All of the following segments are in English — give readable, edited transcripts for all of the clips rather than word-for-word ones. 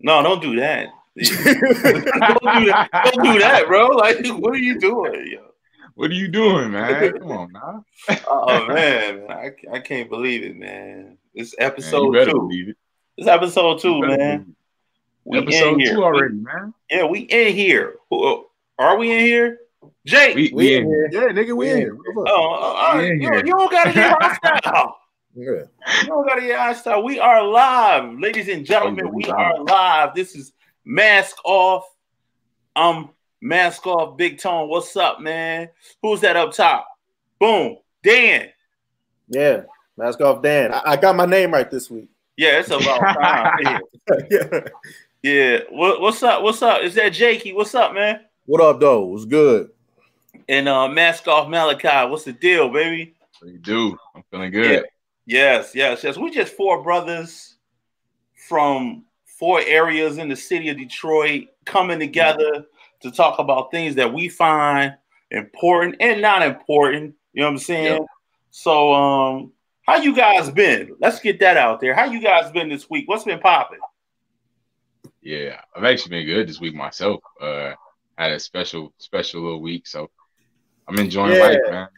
No, don't do that. Don't do that. Don't do that, bro. Like, what are you doing, yo? What are you doing, man? Come on, now. Oh man, I can't believe it, man. It's Man, you episode better two. believe it. It's episode You two, better man. believe it. We in Episode here. 2 already, man. Yeah, we in here. Are we in here? Jake. We in here. Yeah, nigga, we in here. What the fuck? Oh, We in you here. don't gotta get hostile. Yeah. You don't gotta get hostile. We are live, ladies and gentlemen. We are live. This is Mask Off. I'm Mask Off Big Tone. What's up, man? Who's that up top? Boom. Dan. Yeah. Mask Off Dan. I got my name right this week. Yeah, it's about time. Yeah. Yeah. What's up? What's up? Is that Jakey? What's up, man? What up, though? What's good? And Mask Off Malachi. What's the deal, baby? What you do? I'm feeling good. Yeah. Yes. We just four brothers from four areas in the city of Detroit coming together to talk about things that we find important and not important. You know what I'm saying? Yep. So, how you guys been? Let's get that out there. How you guys been this week? What's been popping? Yeah, I've actually been good this week myself. Had a special little week, so I'm enjoying life, man.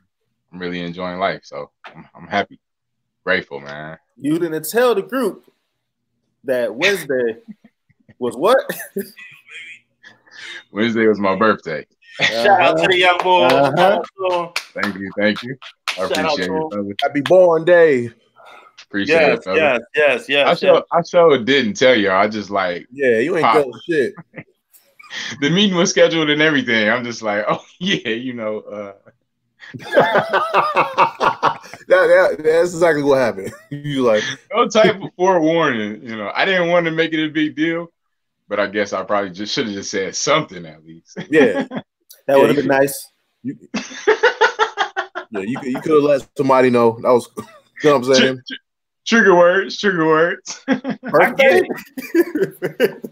I'm really enjoying life, so I'm happy, grateful, man. You didn't tell the group that Wednesday was what? Wednesday was my birthday. Shout out to the young boy. Thank you. I appreciate it, brother. Happy born day. Appreciate it, brother. Yes. I sure didn't tell you. I just like, yeah, you ain't telling shit. The meeting was scheduled and everything. I'm just like, oh yeah, you know. That's exactly what happened. You like no type of forewarning. You know, I didn't want to make it a big deal, but I guess I probably just should have just said something at least. Yeah, that would have been nice. You could have let somebody know. That was, you know what I'm saying? Trigger words. I get it.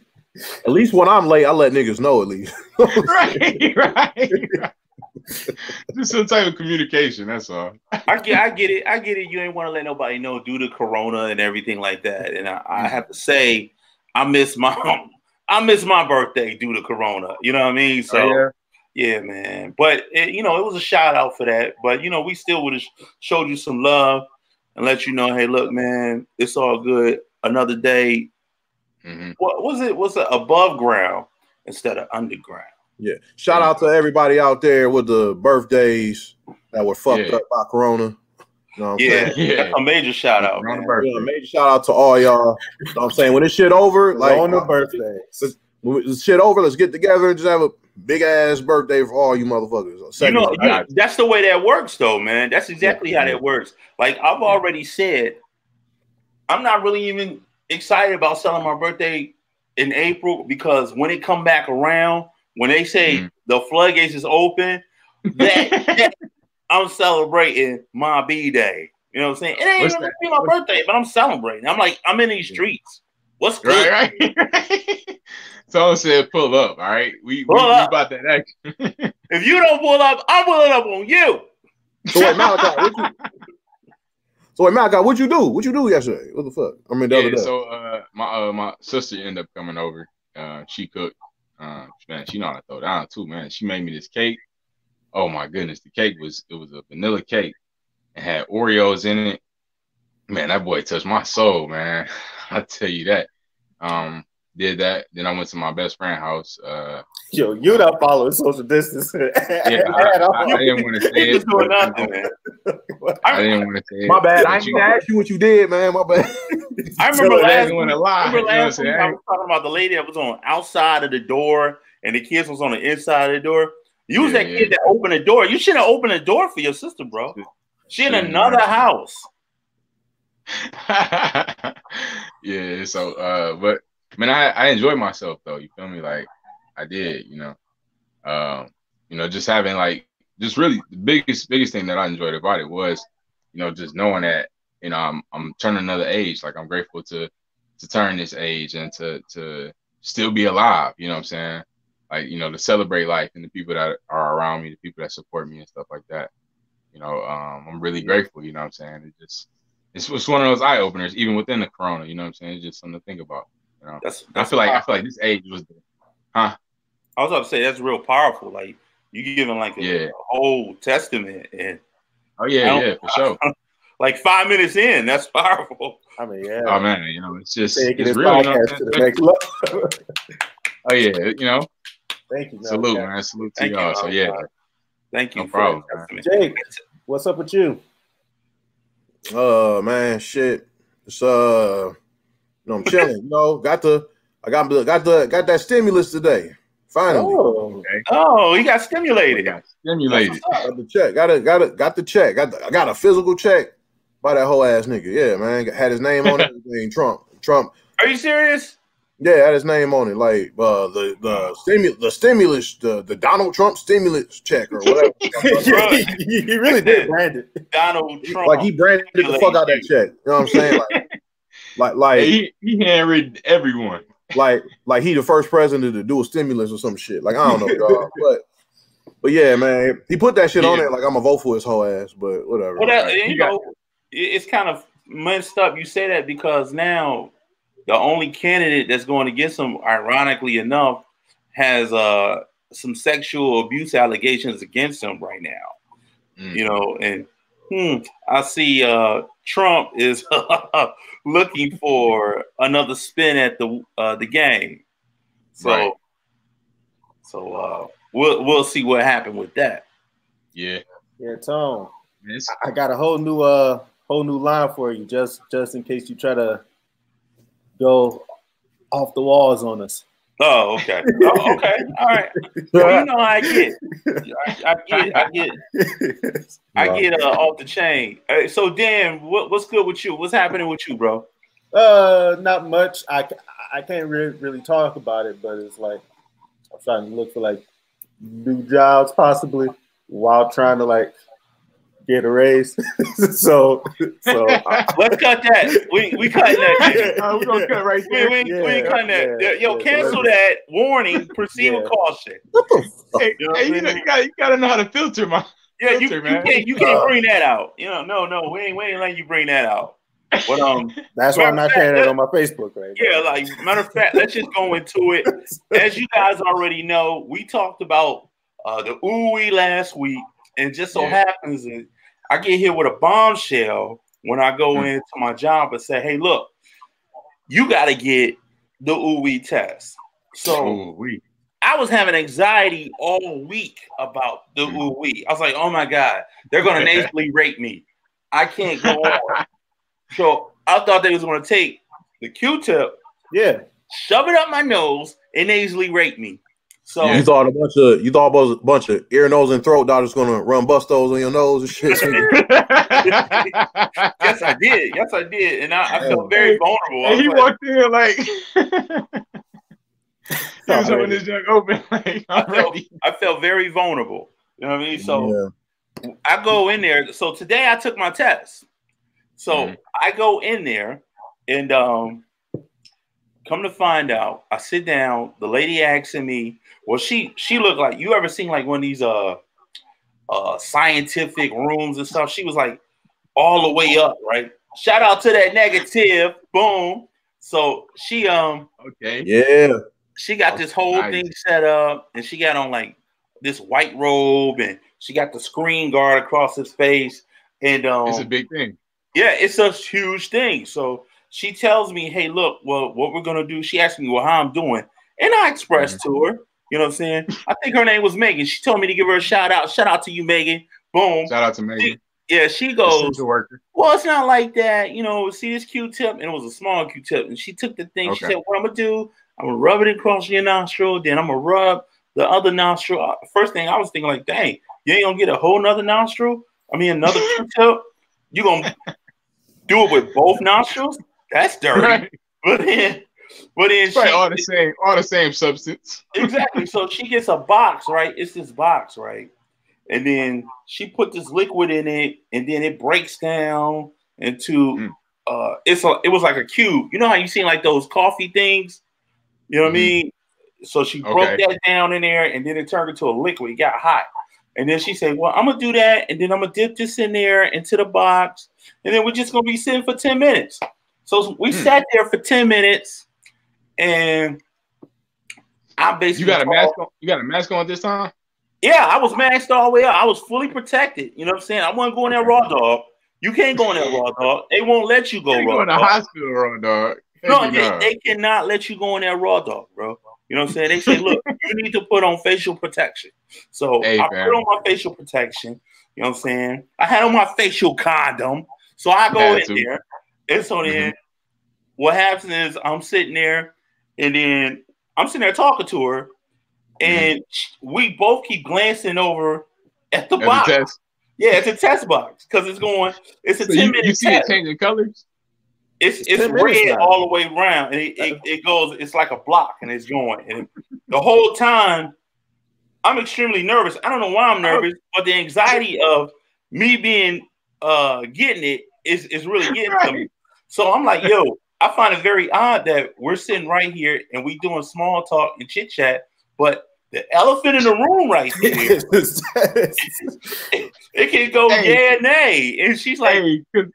At least when I'm late, I let niggas know at least. right. Just some type of communication, that's all. I get it. You ain't want to let nobody know due to Corona and everything like that. And I have to say, I miss my birthday due to Corona. You know what I mean? So yeah, man. But it was a shout out for that. But we still would have showed you some love and let you know, hey, look, man, it's all good. Another day. Mm-hmm. What was it? Was it above ground instead of underground? Yeah. Shout out to everybody out there with the birthdays that were fucked up by Corona. You know what I'm saying? Yeah. That's a major shout out, man. Yeah, major shout out to all y'all. You know what I'm saying? When this shit over, like on the birthdays. When this shit over, let's get together and just have a big ass birthday for all you motherfuckers. That's the way that works, though, man. That's exactly how that works. Like I've already said, I'm not really even excited about celebrating my birthday in April because when it come back around, when they say the floodgates is open, that I'm celebrating my B-Day. You know what I'm saying? It ain't even gonna be my birthday, but I'm celebrating. I'm like, I'm in these streets. What's good? Right. Someone said pull up, all right? We about that action. If you don't pull up, I'm pulling up on you. So wait, Malachi, what'd you do? What'd you do yesterday? What the fuck? I mean, the other day. So my sister ended up coming over. She cooked. Man, she know how to throw down too, man. She made me this cake. Oh my goodness, the cake was a vanilla cake. It had Oreos in it. Man, that boy touched my soul, man. I tell you that. Did that. Then I went to my best friend's house. Yo, you not following social distance. Yeah, I didn't want to say it. I didn't want to say it. My bad. I didn't ask you what you did, man. My bad. I remember last week, I was talking about the lady that was on outside of the door and the kids was on the inside of the door. You was that kid that opened the door. You shouldn't have opened the door for your sister, bro. She in another house. Yeah, so but man, I enjoyed myself though. You feel me? Like I did, just having just really the biggest thing that I enjoyed about it was, just knowing that, I'm turning another age. Like I'm grateful to turn this age and to still be alive, you know what I'm saying? Like, to celebrate life and the people that are around me, the people that support me and stuff like that. I'm really grateful, you know what I'm saying? It's one of those eye openers, even within the Corona, you know what I'm saying? It's just something to think about. You know, that's I feel like this age was, huh? I was about to say that's real powerful. Like you giving like a whole testament, and for sure. Like 5 minutes in, that's powerful. I mean, yeah. Oh man, you know, it's just taking it's this real. You know, podcast to the next level. Oh yeah, you know. Thank you. Salute, man. Salute to y'all. So yeah, thank you. No problem, Jake. What's up with you? Man, shit. It's I'm chilling. You know, got that stimulus today. Finally. Oh, okay. Oh, he got stimulated. Got the check. Got the check. I got a physical check by that whole ass nigga. Yeah, man. Had his name on it. Trump. Are you serious? Yeah, had his name on it. Like the stimulus, the Donald Trump stimulus check or whatever. He really did brand it. Donald Trump. Like he branded the fuck out that check. You know what I'm saying? Like he handwritten everyone. Like he the first president to do a stimulus or some shit. Like I don't know, dog. But yeah, man, he put that shit on there. Like I'm gonna vote for his whole ass. But whatever. Well, you know, it's kind of messed up. You say that because now the only candidate that's going against him, ironically enough, has some sexual abuse allegations against him right now. You know, and I see Trump is looking for another spin at the game. So we'll see what happened with that. Yeah, Tone. I got a whole new line for you, just in case you try to go off the walls on us. Oh, okay. Oh, okay. All right. Well, you know how I get. I get off the chain. So, Dan, what's good with you? What's happening with you, bro? Not much. I can't really talk about it, but it's like I'm trying to look for like new jobs possibly while trying to like get a raise. so let's cut that. We cutting that. We're gonna cut right there. We ain't cutting that. Yo, cancel that. Warning. Proceed with caution. Hey, you gotta know how to filter, man. Yeah, you can't bring that out. You know, no, we ain't letting you bring that out. But that's why I'm not sharing it on my Facebook, right? Yeah, like matter of fact, let's just go into it. As you guys already know, we talked about the OooWeee last week, and just so happens that I get here with a bombshell when I go into my job and say, "Hey, look, you got to get the OooWeee test." So I was having anxiety all week about the OooWeee. I was like, "Oh my God, they're going to nasally rape me. I can't go on." So I thought they was going to take the Q-tip, shove it up my nose, and nasally rape me. So you thought a bunch of ear, nose, and throat doctors gonna run bustos on your nose and shit. Yes, I did, and I felt very vulnerable. And he walked in like he was holding his junk open. Like I felt very vulnerable. You know what I mean? So I go in there. So today I took my test. So I go in there, and come to find out, I sit down. The lady asking me. Well, she looked like, you ever seen like one of these scientific rooms and stuff? She was like all the way up, right? Shout out to that negative. Boom. So she she got this whole thing set up, and she got on like this white robe, and she got the screen guard across his face. And it's a big thing. Yeah, it's a huge thing. So she tells me, "Hey, look, well, what we're gonna do?" She asked me, "Well, how I'm doing?" And I expressed to her. You know what I'm saying? I think her name was Megan. She told me to give her a shout out. Shout out to you, Megan. Boom. Shout out to Megan. She goes, well, it's not like that. You know, see this Q-tip? And it was a small Q-tip. And she took the thing. She said, what I'm going to do, I'm going to rub it across your nostril. Then I'm going to rub the other nostril. First thing I was thinking like, dang, you ain't going to get a whole nother nostril? I mean, another Q-tip? You going to do it with both nostrils? That's dirty. Right. But then she all the same substance. Exactly. So she gets a box, right? It's this box, right? And then she put this liquid in it, and then it breaks down into it was like a cube. You know how you seen like those coffee things? You know what I mean? So she broke that down in there, and then it turned into a liquid. It got hot. And then she said, well, I'm gonna do that, and then I'm gonna dip this in there into the box, and then we're just gonna be sitting for 10 minutes. So we sat there for 10 minutes. and I basically you got a mask on. You got a mask on this time. Yeah, I was masked all the way up. I was fully protected. You know what I'm saying? I wasn't going there raw dog. You can't go in there raw dog. They won't let you go raw dog. Go in the hospital raw dog. No, they cannot let you go in there raw dog, bro. You know what I'm saying? They say, look, you need to put on facial protection. So I put on my facial protection. You know what I'm saying? I had on my facial condom. So I go in there. And so then what happens is I'm sitting there and then I'm sitting there talking to her. And we both keep glancing over at the box. Yeah, it's a test box because it's going. It's a 10-minute. You see it changing colors. It's red all the way around, and it goes. It's like a block, and it's going. And the whole time, I'm extremely nervous. I don't know why I'm nervous, but the anxiety of me being getting it is really getting to me. So I'm like, yo, I find it very odd that we're sitting right here and we doing small talk and chit chat, but the elephant in the room right there, it can go yeah, nay, and she's like, if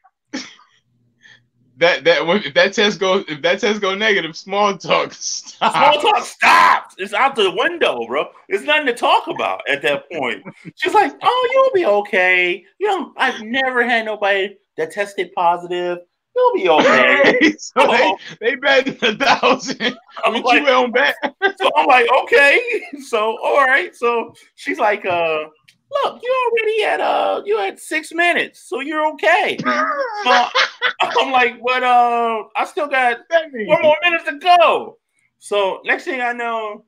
that test go negative, small talk stops. Small talk stops. It's out the window, bro. There's nothing to talk about at that point. She's like, oh, you'll be okay. You know, I've never had nobody that tested positive. You'll be okay. So they bet 1,000. I'm like, you on bet. So I'm like, okay. So all right. So she's like, look, you already had 6 minutes, so you're okay. So I'm like, but I still got 4 more minutes to go. So next thing I know,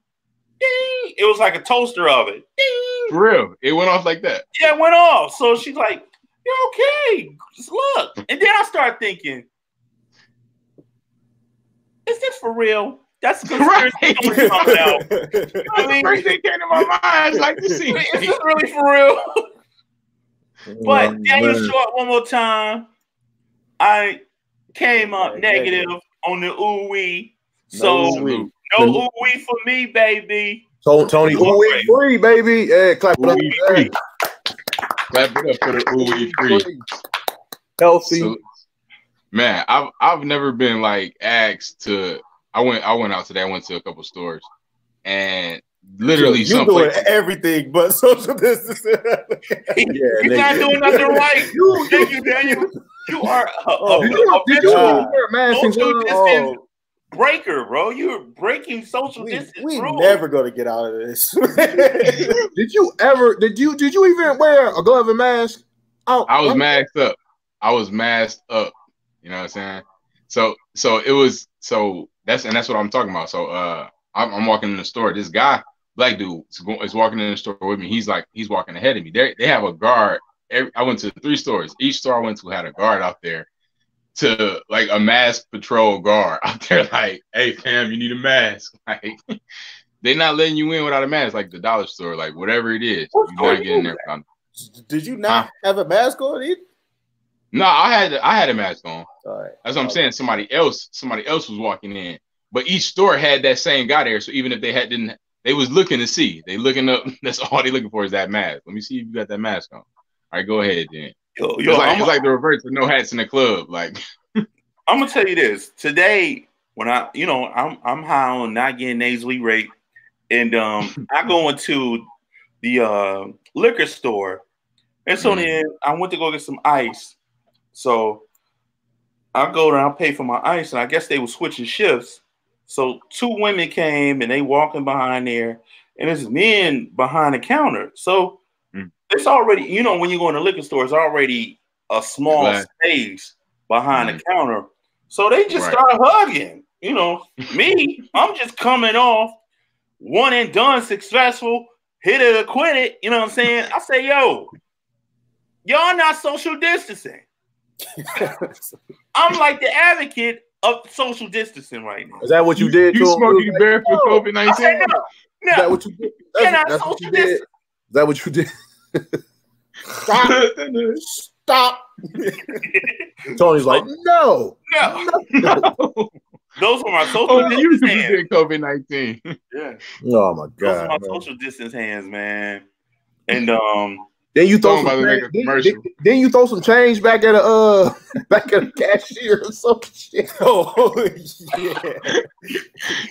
ding, it was like a toaster oven. Ding. For real, it went off like that. Yeah, it went off. So she's like, you're okay. Just look. And then I start thinking, is this for real? That's right. Coming out. You know I mean? First thing came to my mind is like, is this really for real? But Daniel Short, one more time, I came up negative on the OooWeee. So no OooWeee for me, baby. So Tony, OooWeee free, baby. Yeah, clap it up. Free. Clap it up for the OooWeee free. Healthy. So, man, I've never been like asked to. I went out today. I went to a couple stores, and literally you doing everything but social distancing. You're not doing nothing right. Thank you, Daniel. You are a social distance breaker, bro. You're breaking social distance. We never gonna get out of this. Did you even wear a glove and mask? I was masked up. You know what I'm saying? So it was that's what I'm talking about. So I'm walking in the store. This guy, black dude, is walking in the store with me. He's walking ahead of me. They have a guard. I went to 3 stores. Each store I went to had a guard out there, to like a mask patrol guard out there. Like, hey fam, you need a mask. Like, they're not letting you in without a mask. Like the dollar store, like whatever it is, you're not getting there. Did you not have a mask on either? No, I had a mask on. All right. That's what I'm saying. Somebody else was walking in, but each store had that same guy there. So even if they was looking to see. They looking up. That's all they looking for is that mask. Let me see if you got that mask on. All right, go ahead then. It's like the reverse of no hats in the club. Like, I'm gonna tell you this today. When I'm high on not getting nasally raped, and I go into the liquor store, and so then I went to go get some ice. So I go there, I pay for my ice, and I guess they were switching shifts. So 2 women came, and they walking behind there, and there's men behind the counter. So it's already, when you go in the liquor store, it's already a small space behind the counter. So they just start hugging. Me, I'm just coming off one and done, successful, hit it or quit it. You know what I'm saying? I say, yo, y'all not social distancing. I'm like the advocate of social distancing right now. Is that what you did? You smoking bear for COVID-19? I said no. Is that what you did? That's what you did. Is that what you did? Stop. Tony's like, no. Those were my social distance hands. COVID-19. Yeah. Oh my God. Those are my social distance hands, man. And Then you throw then you throw some change back at a cashier or some shit. Oh yeah.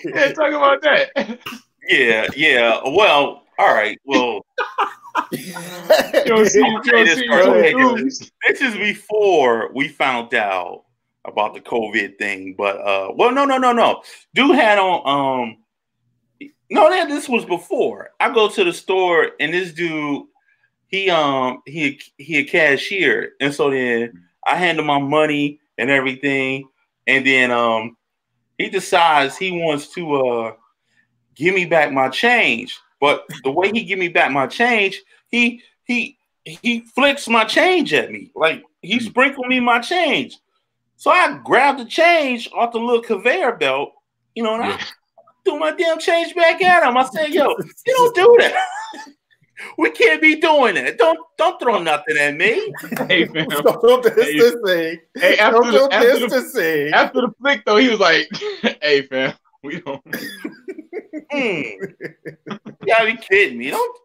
Yeah, talk about that. Yeah. Well, all right. Well, this is before we found out about the COVID thing. But well, no. Dude had on this was before. I go to the store and this dude. He a cashier, and so then I hand him my money and everything, and then he decides he wants to give me back my change. But the way he give me back my change, he flicks my change at me, like he sprinkled me my change. So I grabbed the change off the little conveyor belt, and I threw my damn change back at him. I said, "Yo, you don't do that." We can't be doing it. Don't throw nothing at me. Hey, man. Don't distancing. Hey, after the flick, though, he was like, "Hey, fam, we don't." You gotta be kidding me. Don't.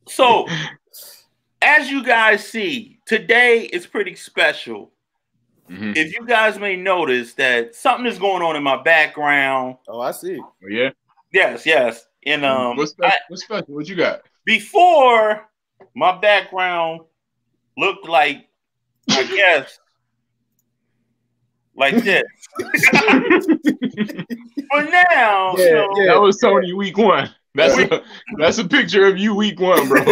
So, as you guys see, today is pretty special. Mm-hmm. If you guys may notice that something is going on in my background. Oh, I see. Oh, yeah. Yes. And what's special? What you got? Before, my background looked like, I guess, like this. But now, that was Tony week 1. That's a picture of you week 1, bro.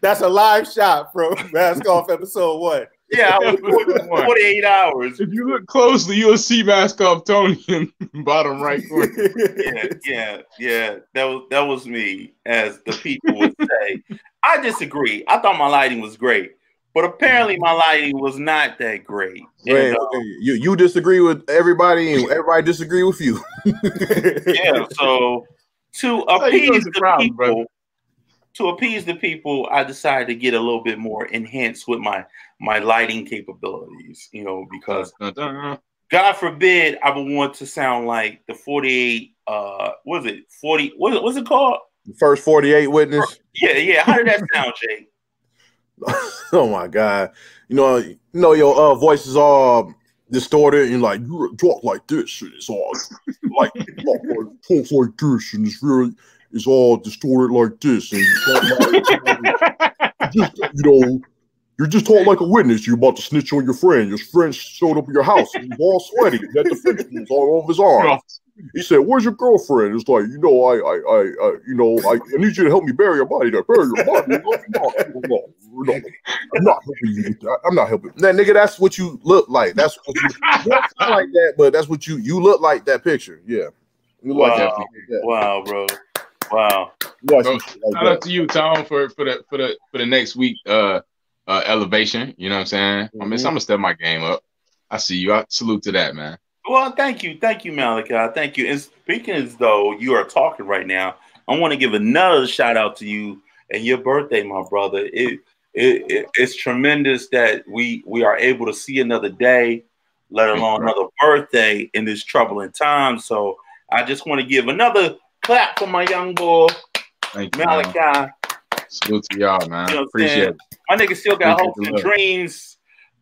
That's a live shot from Mask Off episode 1. Yeah, I was 48 hours. If you look closely, you'll see Mask Off Tony in bottom right corner. Yeah. That was me, as the people would say. I disagree. I thought my lighting was great, but apparently my lighting was not that great. And, you disagree with everybody, and everybody disagree with you. Yeah. So to appease the people, I decided to get a little bit more enhanced with my lighting capabilities, because God forbid I would want to sound like the 48, what's it called? The first 48 witness. Yeah. How did that sound, Jay? Oh my God. Your voice is all distorted and like you talk like this and it's all like talk like this and it's all distorted like this and you're just talking like a witness. You're about to snitch on your friend. Your friend showed up at your house and he's all sweaty. He had the fence all over his arms. He said, "Where's your girlfriend?" It's like, I need you to help me bury your body. Bury your body. No, I'm not helping you with that. I'm not helping. That nigga, that's what you look like. That's what you don't sound like that, but that's what you look like that picture. Yeah. You wow. Like that. Yeah. Wow, bro. Wow. Shout out to you, Tom, for the next week elevation. You know what I'm saying? Mm-hmm. I'm gonna step my game up. I see you. I salute to that, man. Well, thank you, Malachi. Thank you. And speaking as though you are talking right now, I want to give another shout out to you and your birthday, my brother. It's tremendous that we are able to see another day, let alone another birthday in this troubling time. So I just want to give another clap for my young boy, Malachi. Man. Salute to y'all, man. Appreciate it. My nigga still got hopes and dreams.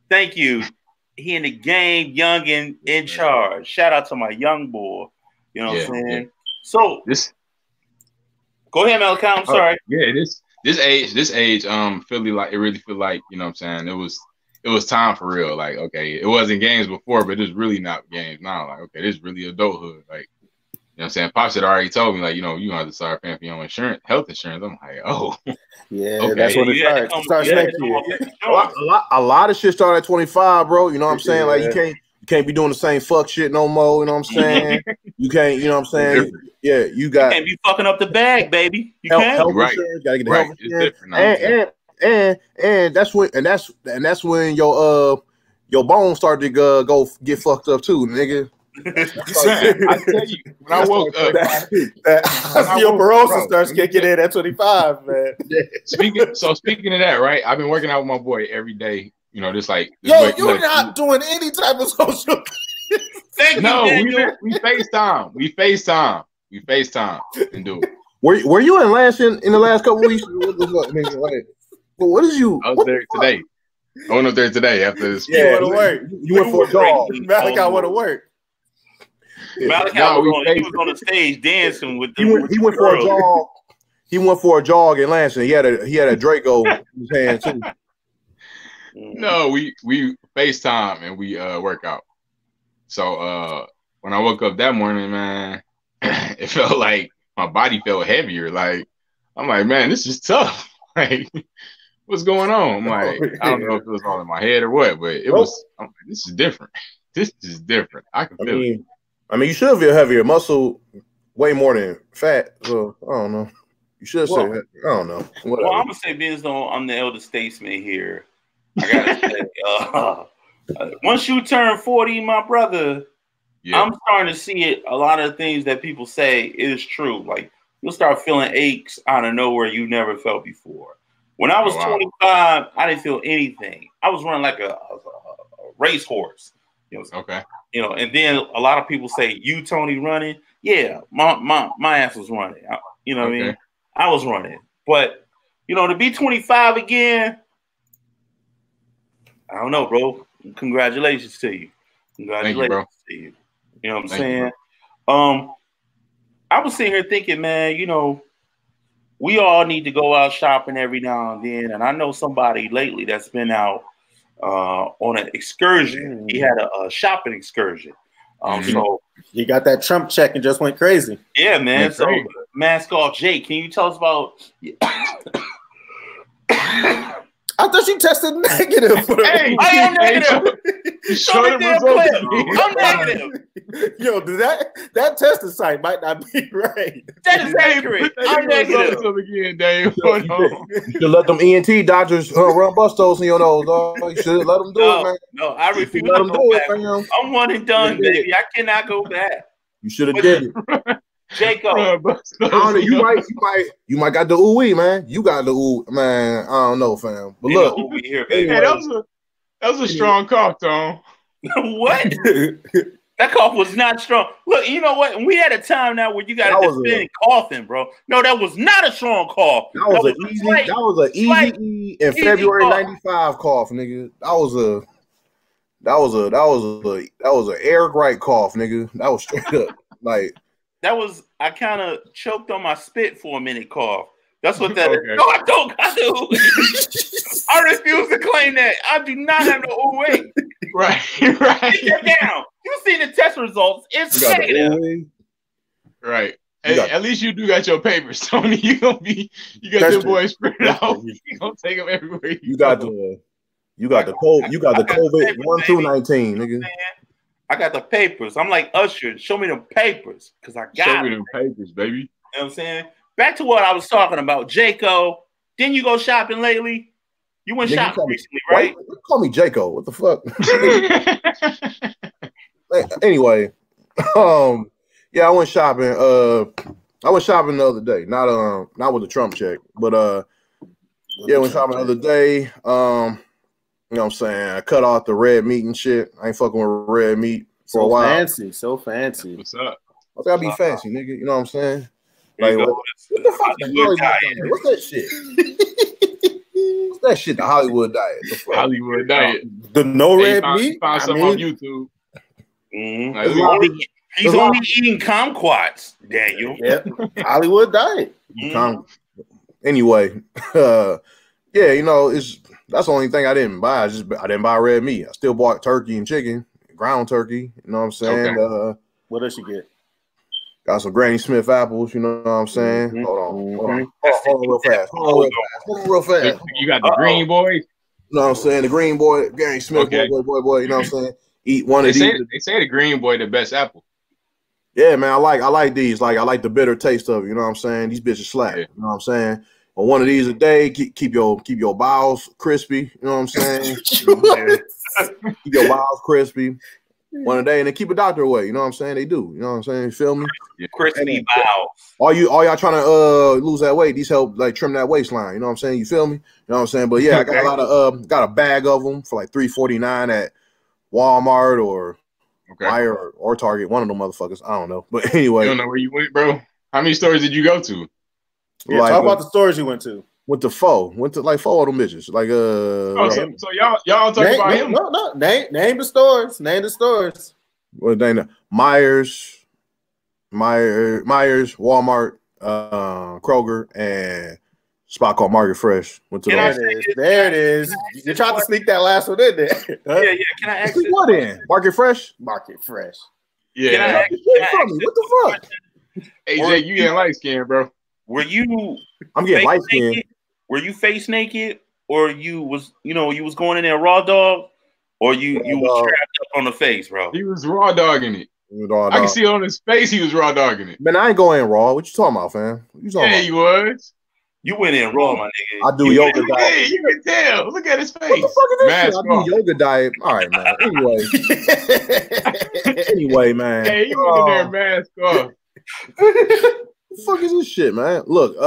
Thank you. He in the game, young and in charge. Shout out to my young boy. You know what I'm saying? Yeah. So go ahead, Malachi. I'm sorry. This age, really feel like, you know what I'm saying? It was time for real. Like, okay, it wasn't games before, but it's really not games now. Like, okay, this is really adulthood. Like, you know what I'm saying? Pops had already told me, like, you don't have to start paying for your own health insurance. I'm like, oh. Yeah, okay. That's when it starts next year. A lot of shit started at 25, bro. You know what I'm saying? Like, you can't be doing the same fuck shit no more. You know what I'm saying? You can't, you know what I'm saying? Yeah, you can't be fucking up the bag, baby. You can't. Health insurance, gotta get the health insurance. And that's when your bones start to go get fucked up too, nigga. I tell you, when I woke up, osteoporosis starts kicking in at 25, man. Speaking of that, right? I've been working out with my boy every day. You know, just like you're not doing any type of social. No, we FaceTime. We FaceTime and do it. Were you in Lansing in the last couple weeks? What the fuck, nigga? Like, what is you? I was there today. I went up there today after this. Yeah, you want to work. You went for a jog. Malachi want to work. Malachi was on the stage dancing with the. He went for a jog. He went for a jog in Lansing. He had a Draco in his hand too. No, we FaceTime and we work out. So when I woke up that morning, man, it felt like my body felt heavier. Like I'm like, man, this is tough. Like, what's going on? I'm like, I don't know if it was all in my head or what, but it was. I'm like, this is different. This is different. I can feel it. I mean, you should feel heavier. Muscle way more than fat. So I don't know. You should say that. I don't know. Whatever. Well, I'm gonna say, being though I'm the elder statesman here, I gotta say, once you turn 40, my brother, I'm starting to see it. A lot of things that people say is true. Like you'll start feeling aches out of nowhere you never felt before. When I was 25, I didn't feel anything. I was running like a racehorse. You know, okay. You know, and then a lot of people say, "You, Tony, running?" Yeah, my ass was running. You know what I mean? I was running, but you know, to be 25 again, I don't know, bro. Congratulations to you. Congratulations to you. You know what I'm saying? I was sitting here thinking, man, you know, we all need to go out shopping every now and then. And I know somebody lately that's been out on an excursion. He had a shopping excursion. So he got that Trump check and just went crazy. Yeah, man. So Mask Off Jake, can you tell us about? I thought you tested negative. Hey, I am negative. Show me damn clip. I'm negative. Yo, that testing site might not be right. That is accurate. I'm negative. Again, Dave. You should let them ENT doctors run bustos in your nose. You should let them do it, man. No, I refuse to go back. I'm one and done, baby. I cannot go back. You should have did it. Jacob, I don't know, you might got the OooWeee, man. You got the man. I don't know, fam. But look, here, baby. Hey, that was a strong cough, Tom. What? That cough was not strong. Look, you know what? We had a time now where you got to defend coughing, bro. No, that was not a strong cough. That was an easy in February '95 cough, nigga. That was an air gripe cough, nigga. That was straight up like. That was, I kind of choked on my spit for a minute cough. That's what that is. No, I don't. I do. I refuse to claim that. I do not have no OooWeee. Right. Get down. You see the test results. It's negative. Right. Hey, at least you do got your papers, Tony. You got your boys spread out. You gonna take them everywhere. You got the COVID 1 through 19, nigga. I got the papers. I'm like Usher. Show me the papers, because I got Show me them papers, baby. You know what I'm saying? Back to what I was talking about. Jaco, didn't you go shopping lately? You went shopping recently, right? Call me Jaco. What the fuck? Anyway, yeah, I went shopping. I went shopping the other day. Not with the Trump check, but I went shopping the other day. You know what I'm saying? I cut off the red meat and shit. I ain't fucking with red meat for a while. So fancy. What's up? I gotta be fancy, nigga. You know what I'm saying? Like, what the fuck is Hollywood diet? What's that shit? What's that shit? The Hollywood diet. Hollywood diet. The no red meat? Find something on YouTube. Mm-hmm. He's only eating kumquats, Daniel. Yep. Hollywood diet. Anyway, yeah, you know, that's the only thing I didn't buy. I didn't buy red meat. I still bought turkey and chicken, ground turkey. You know what I'm saying? Okay. What else you get? Got some Granny Smith apples. You know what I'm saying? Mm-hmm. Hold on real fast. Hold on real fast. You got the green boy. You know what I'm saying? The green boy, Granny Smith, boy. You know what I'm saying? Eat one of these. They say the green boy the best apple. Yeah, man. I like these. Like, I like the bitter taste of it. You know what I'm saying? These bitches slap. Yeah. You know what I'm saying? But one of these a day, keep your bowels crispy. You know what I'm saying? Keep your bowels crispy. One a day, and then keep a doctor away. You know what I'm saying? They do. You know what I'm saying? You feel me? Crispy bowels. All y'all trying to lose that weight? These help like trim that waistline. You know what I'm saying? You feel me? You know what I'm saying? But yeah, I got a lot of got a bag of them for like $3.49 at Walmart or Meijer or Target. One of them motherfuckers. I don't know. But anyway, you don't know where you went, bro. How many stores did you go to? Yeah, like, talk about the stores you went to. Went to 4. Went to like 4 of them bitches. Like so y'all talk about him. No. Name the stores. Name the stores. Well, Dana. Myers, Walmart, Kroger, and spot called Market Fresh. Went to there it is. You tried to sneak that last one in there. Huh? Yeah. Can I ask you what in? Market Fresh? Market Fresh. Yeah. Can I ask what the fuck? AJ, you getting light skin, bro. Were you? I'm getting light skin. Were you face naked, or you was going in there raw dog, or you was strapped up on the face, bro? He was raw dogging it. I can see on his face he was raw dogging it. Man, I ain't going raw. What you talking about, fam? What you talking about? He was. You went in raw, my nigga. I do yoga diet. You can tell. Look at his face. What the fuck is this shit? I do yoga diet. All right, man. Anyway, man. Hey, you went in there mask off. What the fuck is this shit, man? Look,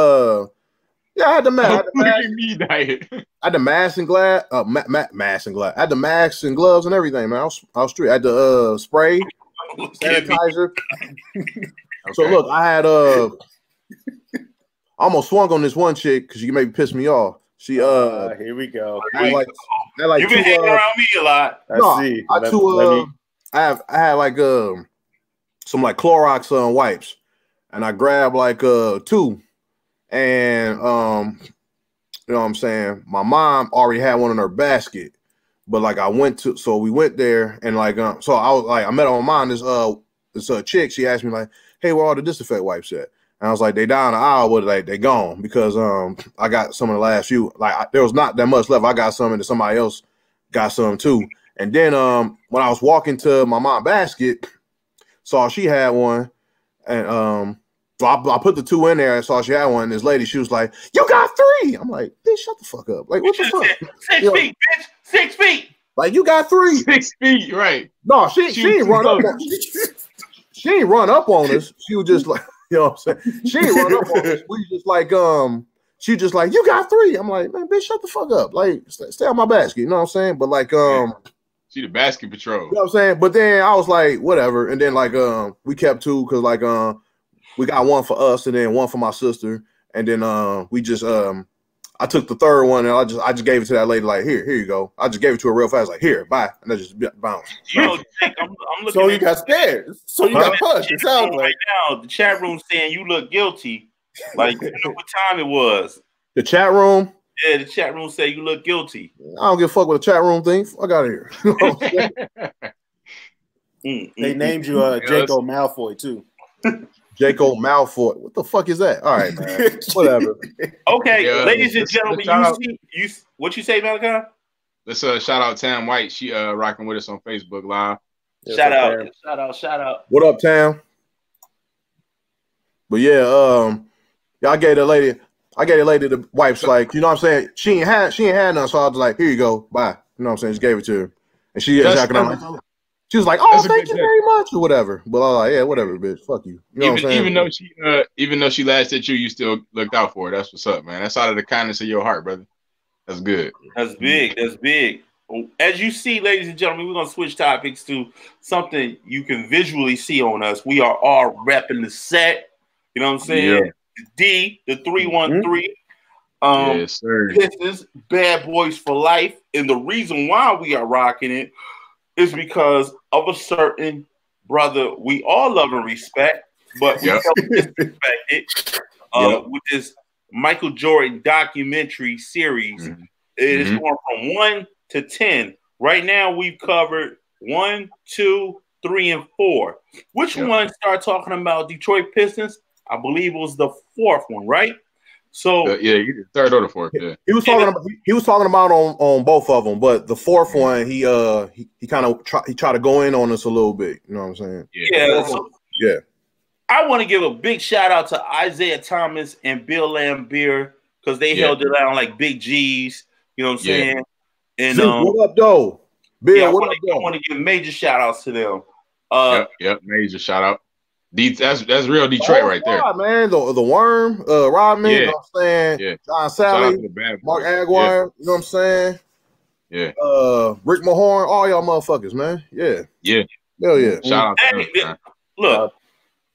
yeah, I had the mask. I had the mask and glass. Mask and glass. I had the masks and gloves and everything, man. I was straight. I had the spray, sanitizer. So look, I had I almost swung on this one chick because she maybe pissed me off. She here we go. You've been hanging around me a lot. I had like some like Clorox wipes, and I grabbed like 2, and you know what I'm saying. My mom already had one in her basket, but like we went there, and like so I was like I met my mom. This chick, she asked me like, hey, where all the disinfect wipes at? And I was like, they down the aisle, but like they gone because I got some of the last few. Like there was not that much left. I got some, and somebody else got some too. And then when I was walking to my mom's basket, saw she had one, and so I put the 2 in there. I saw she had one. And this lady, she was like, "You got 3." I'm like, "Bitch, shut the fuck up!" Like, what the fuck? 6 feet, bitch. 6 feet. Like you got 3. 6 feet, right? No, she ain't run up. She ain't run up on us. She was just like. You know what I'm saying? She ain't run up on us. We just like she just like, you got 3. I'm like, man, bitch, shut the fuck up. Like, stay on my basket. You know what I'm saying? But like she the basket patrol. You know what I'm saying? But then I was like, whatever. And then like we kept 2 because like we got 1 for us and then 1 for my sister. And then we just I took the 3rd one and I just gave it to that lady like, here you go. I just gave it to her real fast, like, here, bye. And I just bounced. You know, Jake, I'm looking. So you got scared. So you got punched. It sounds like right now the chat room saying you look guilty. Like you know what time it was. The chat room? Yeah, the chat room say you look guilty. I don't give a fuck with the chat room thing. Fuck out of here. They named you Jacob Malfoy too. Jacob Malfoy. What the fuck is that? All right, man. Whatever. Okay, ladies and gentlemen, what you say, Malachi? Let's shout out Tam White. She rocking with us on Facebook Live. Shout out. What up, Tam? But yeah, I gave the lady the wipes, like, you know what I'm saying? She ain't had none, so I was like, here you go, bye. You know what I'm saying? Just gave it to her. And she was like, oh, thank you very much, or whatever. But I was like, yeah, whatever, bitch. Fuck you. You know what I'm saying? Even though she laughed at you, you still looked out for her. That's what's up, man. That's out of the kindness of your heart, brother. That's good. That's big. That's big. As you see, ladies and gentlemen, we're gonna switch topics to something you can visually see on us. We are all repping the set. You know what I'm saying? Yeah. D, the 313. Yes, sir. This is Bad Boys for Life. And the reason why we are rocking it is because of a certain brother we all love and respect, but we don't disrespect it. With this Michael Jordan documentary series. Mm-hmm. It is going from 1 to 10. Right now, we've covered 1, 2, 3, and 4. Which one started talking about Detroit Pistons? I believe it was the 4th one, right? So third or the 4th. Yeah, he was talking about on both of them, but the 4th one he kind of tried to go in on us a little bit. You know what I'm saying? Yeah. I want to give a big shout out to Isaiah Thomas and Bill Laimbeer because they held it down like big G's. You know what I'm saying? And what up, though? Bill, what up, though? I want to give major shout outs to them. Major shout out. That's real Detroit right there, man. The Worm, Rodman, you know what I'm saying? Yeah. John Sally, Mark Aguirre, you know what I'm saying? Yeah. Rick Mahorn, all y'all motherfuckers, man. Yeah. Yeah. Hell yeah. Shout out to them, look,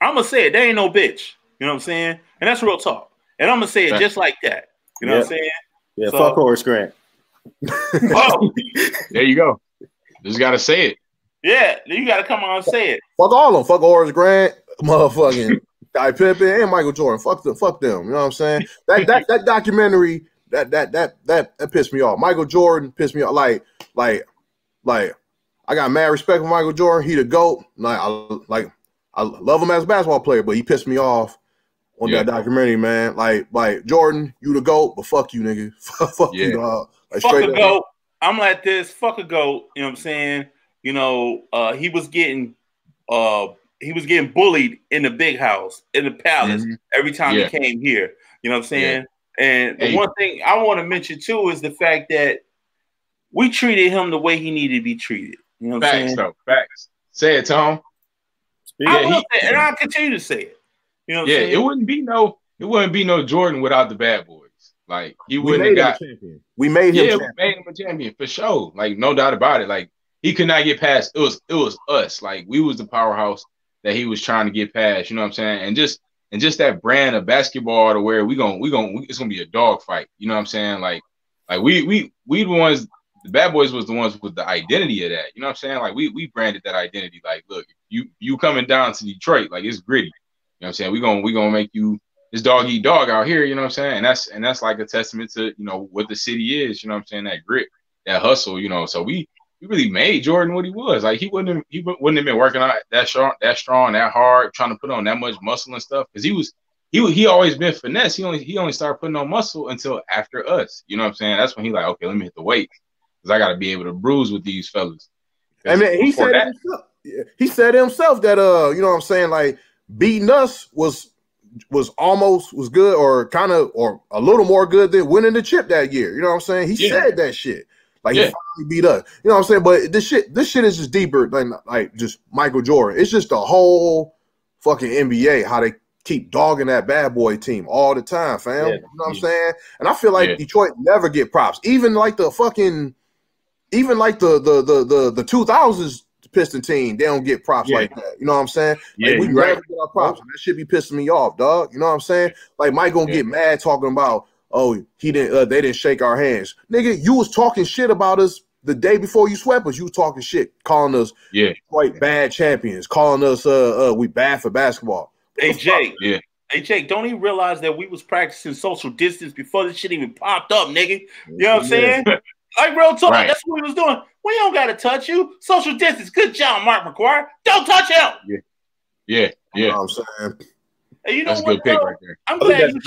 I'm gonna say it, they ain't no bitch. You know what I'm saying? And that's real talk. And I'm gonna say it just like that. You know what I'm saying? Yeah, so, fuck Horace Grant. Oh, there you go. Just gotta say it. Yeah, you gotta come on and say it. Fuck all of them. Fuck Horace Grant, motherfucking Guy Pippen, and Michael Jordan. Fuck them. You know what I'm saying? That documentary that pissed me off. Michael Jordan pissed me off. Like I got mad respect for Michael Jordan. He the GOAT. I love him as a basketball player, but he pissed me off on that documentary, man. Like Jordan, you the GOAT, but fuck you, nigga. Fuck you, dog. Like, fuck a GOAT. I'm like this. Fuck a GOAT. You know what I'm saying? You know, he was getting bullied in the big house, in the palace, every time he came here. You know what I'm saying? And the one thing I want to mention too is the fact that we treated him the way he needed to be treated. You know what I'm saying? Facts. Say it, Tom. And I'll continue to say it. You know what I'm saying? It wouldn't be no Jordan without the bad boys. Like he wouldn't have got champion. We made him champion. We made him a champion for sure. Like no doubt about it. Like he could not get past. It was us. Like we was the powerhouse that he was trying to get past. You know what I'm saying? And just that brand of basketball to where it's gonna be a dog fight. You know what I'm saying? Like we the ones. The bad boys was the ones with the identity of that. You know what I'm saying? Like we branded that identity. Like, look, you coming down to Detroit, like it's gritty. You know what I'm saying? We gonna make you this dog eat dog out here. You know what I'm saying? And that's like a testament to what the city is. You know what I'm saying? That grit, that hustle. You know, so we really made Jordan what he was. Like he wouldn't have been working out that strong, that hard, trying to put on that much muscle and stuff because he always been finesse. He only started putting on muscle until after us. You know what I'm saying? That's when he like, okay, let me hit the weight. I got to be able to bruise with these fellas. And then he said himself that you know what I'm saying, like beating us was good or kind of or a little more good than winning the chip that year. You know what I'm saying? He said that shit. Like he finally beat us. You know what I'm saying? But this shit is just deeper than like just Michael Jordan. It's just the whole fucking NBA, how they keep dogging that bad boy team all the time, fam. You know what I'm saying? And I feel like Detroit never get props. Even like the 2000s Piston team, they don't get props like that. You know what I'm saying? Like, we never get our props. That shit be pissing me off, dog. You know what I'm saying? Like Mike gonna get mad talking about, oh, they didn't shake our hands. Nigga, you was talking shit about us the day before you swept us. You was talking shit, calling us quite bad champions, calling us we bad for basketball. Hey Jake, hey Jake, don't even realize that we was practicing social distance before this shit even popped up, nigga. You know what I'm saying? Like real talk, that's what we was doing. We don't gotta touch you. Social distance. Good job, Mark McGuire. Don't touch him. Yeah. You know what I'm saying? And you know that's a good pick right there. I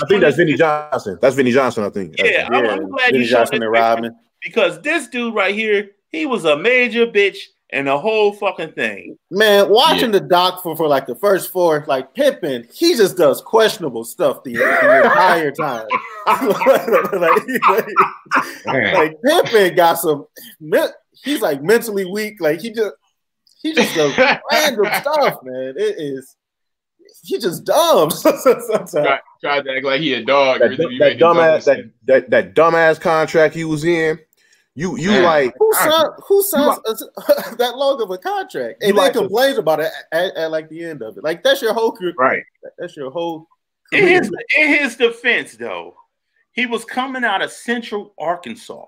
think that's Vinny Johnson. That's Vinny Johnson, I think. Yeah, I'm glad Vinny Johnson and Rodman. Because this dude right here, he was a major bitch and the whole fucking thing. Man, watching the doc for like the first four, like Pippen, he just does questionable stuff the entire time. like Pippen got some. He's like mentally weak. Like he just does random stuff, man. He just dumb. Sometimes. Tried to act like he a dog. That dumbass contract he was in. You like who signs that long of a contract and then complains about it at like the end of it? Like that's your whole career, right? That's your whole career. In his defense, though, he was coming out of Central Arkansas.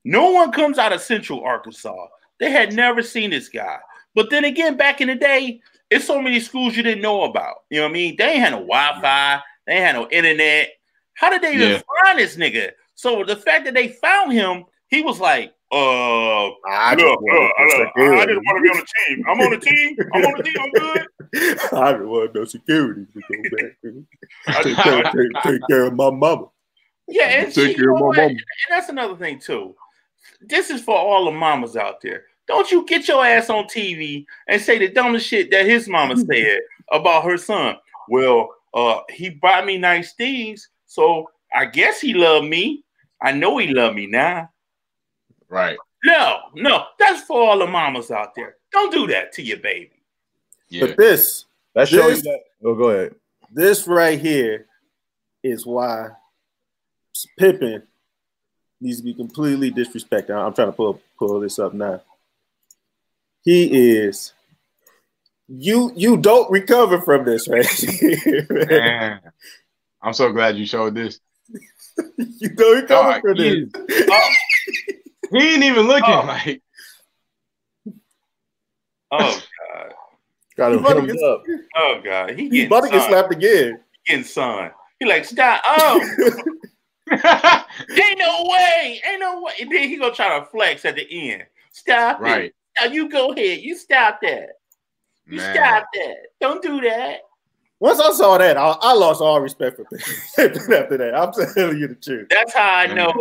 No one comes out of Central Arkansas. They had never seen this guy. But then again, back in the day, it's so many schools you didn't know about. You know what I mean? They ain't had no Wi-Fi. They ain't had no internet. How did they even find this nigga? So the fact that they found him, he was like, I didn't want to be on the team. I'm on the team. I'm good. I didn't want no security to go back. Take care of my mama. Yeah, and take care of my mama. And that's another thing, too. This is for all the mamas out there. Don't you get your ass on TV and say the dumbest shit that his mama said about her son. Well, he bought me nice things, so I guess he loved me. I know he loved me now. Right. No, that's for all the mamas out there. Don't do that to your baby. Yeah. But this shows that. Oh, go ahead. This right here is why Pippen needs to be completely disrespected. I'm trying to pull this up now. He is. You don't recover from this right here. I'm so glad you showed this. You know he coming for this. He ain't even looking like. Oh God. Got him hemmed up. Oh God. He's about to get slapped again. He getting son. He like, stop. Oh. Ain't no way. Ain't no way. And then he gonna try to flex at the end. Stop it. Now you go ahead. You stop that. You stop that. Don't do that. Once I saw that, I lost all respect for Pippen after that. I'm telling you the truth. That's how I know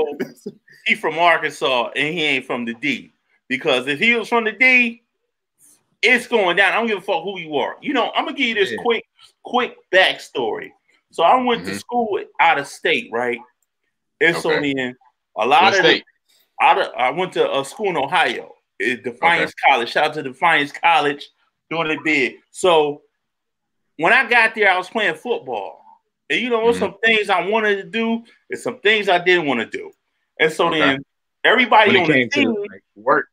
he from Arkansas and he ain't from the D. Because if he was from the D, it's going down. I don't give a fuck who you are. You know, I'm gonna give you this quick backstory. So I went to school out of state, right? And so then a lot of I went to a school in Ohio. It's Defiance College. Shout out to Defiance College doing it big. So when I got there, I was playing football. And you know, some things I wanted to do and some things I didn't want to do. And so then everybody on the team work.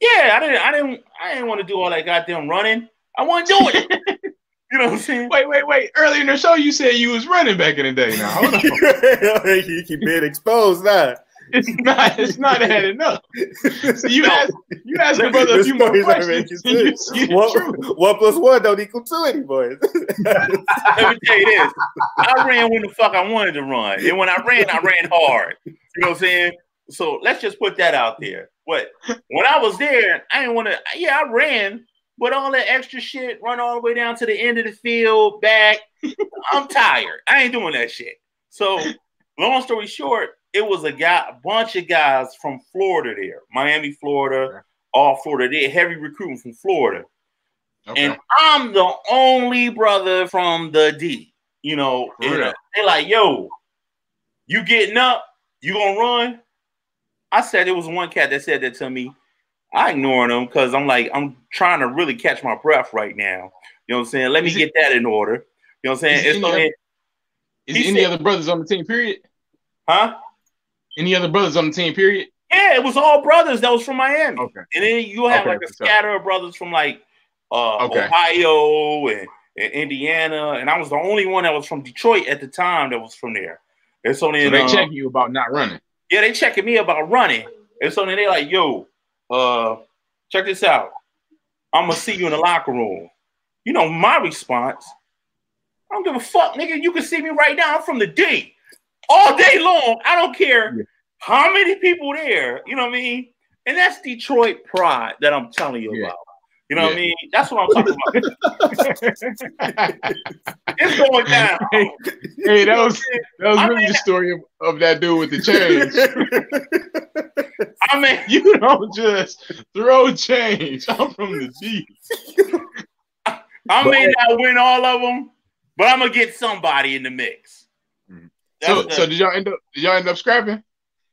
Yeah, I didn't want to do all that goddamn running. I wasn't doing it. You know what I'm saying? Wait. Earlier in the show, you said you was running back in the day. Now, hold on. You keep being exposed now. It's not adding up. So you asked the brother a few more questions. One plus one don't equal two anymore. Let me tell you this. I ran when the fuck I wanted to run. And when I ran hard. You know what I'm saying? So let's just put that out there. When I was there, I didn't want to, I ran, but all that extra shit, run all the way down to the end of the field, back. I'm tired. I ain't doing that shit. So long story short, it was a bunch of guys from Florida there, Miami, Florida, all Florida. They had heavy recruiting from Florida. And I'm the only brother from the D, you know. They're like, yo, you getting up? You gonna run? I said there was one cat that said that to me. I ignored him because I'm like, I'm trying to really catch my breath right now. You know what I'm saying? Let me get that in order. You know what I'm saying? Is there any other brothers on the team, period? Huh? Any other brothers on the team, period? Yeah, it was all brothers that was from Miami. Okay. And then you have like a scatter of brothers from like Ohio and Indiana. And I was the only one that was from Detroit at the time that was from there. And so then they checking you about not running. Yeah, they checking me about running. And so then they like, yo, check this out. I'm going to see you in the locker room. You know, my response, I don't give a fuck, nigga. You can see me right now. I'm from the D. All day long. I don't care how many people there. You know what I mean? And that's Detroit pride that I'm telling you about. You know what I mean? That's what I'm talking about. It's going down. Hey, that was really the story of that dude with the change. I mean, you don't just throw change. I'm from the D. I may not win all of them, but I'm gonna get somebody in the mix. So did y'all end up scrapping?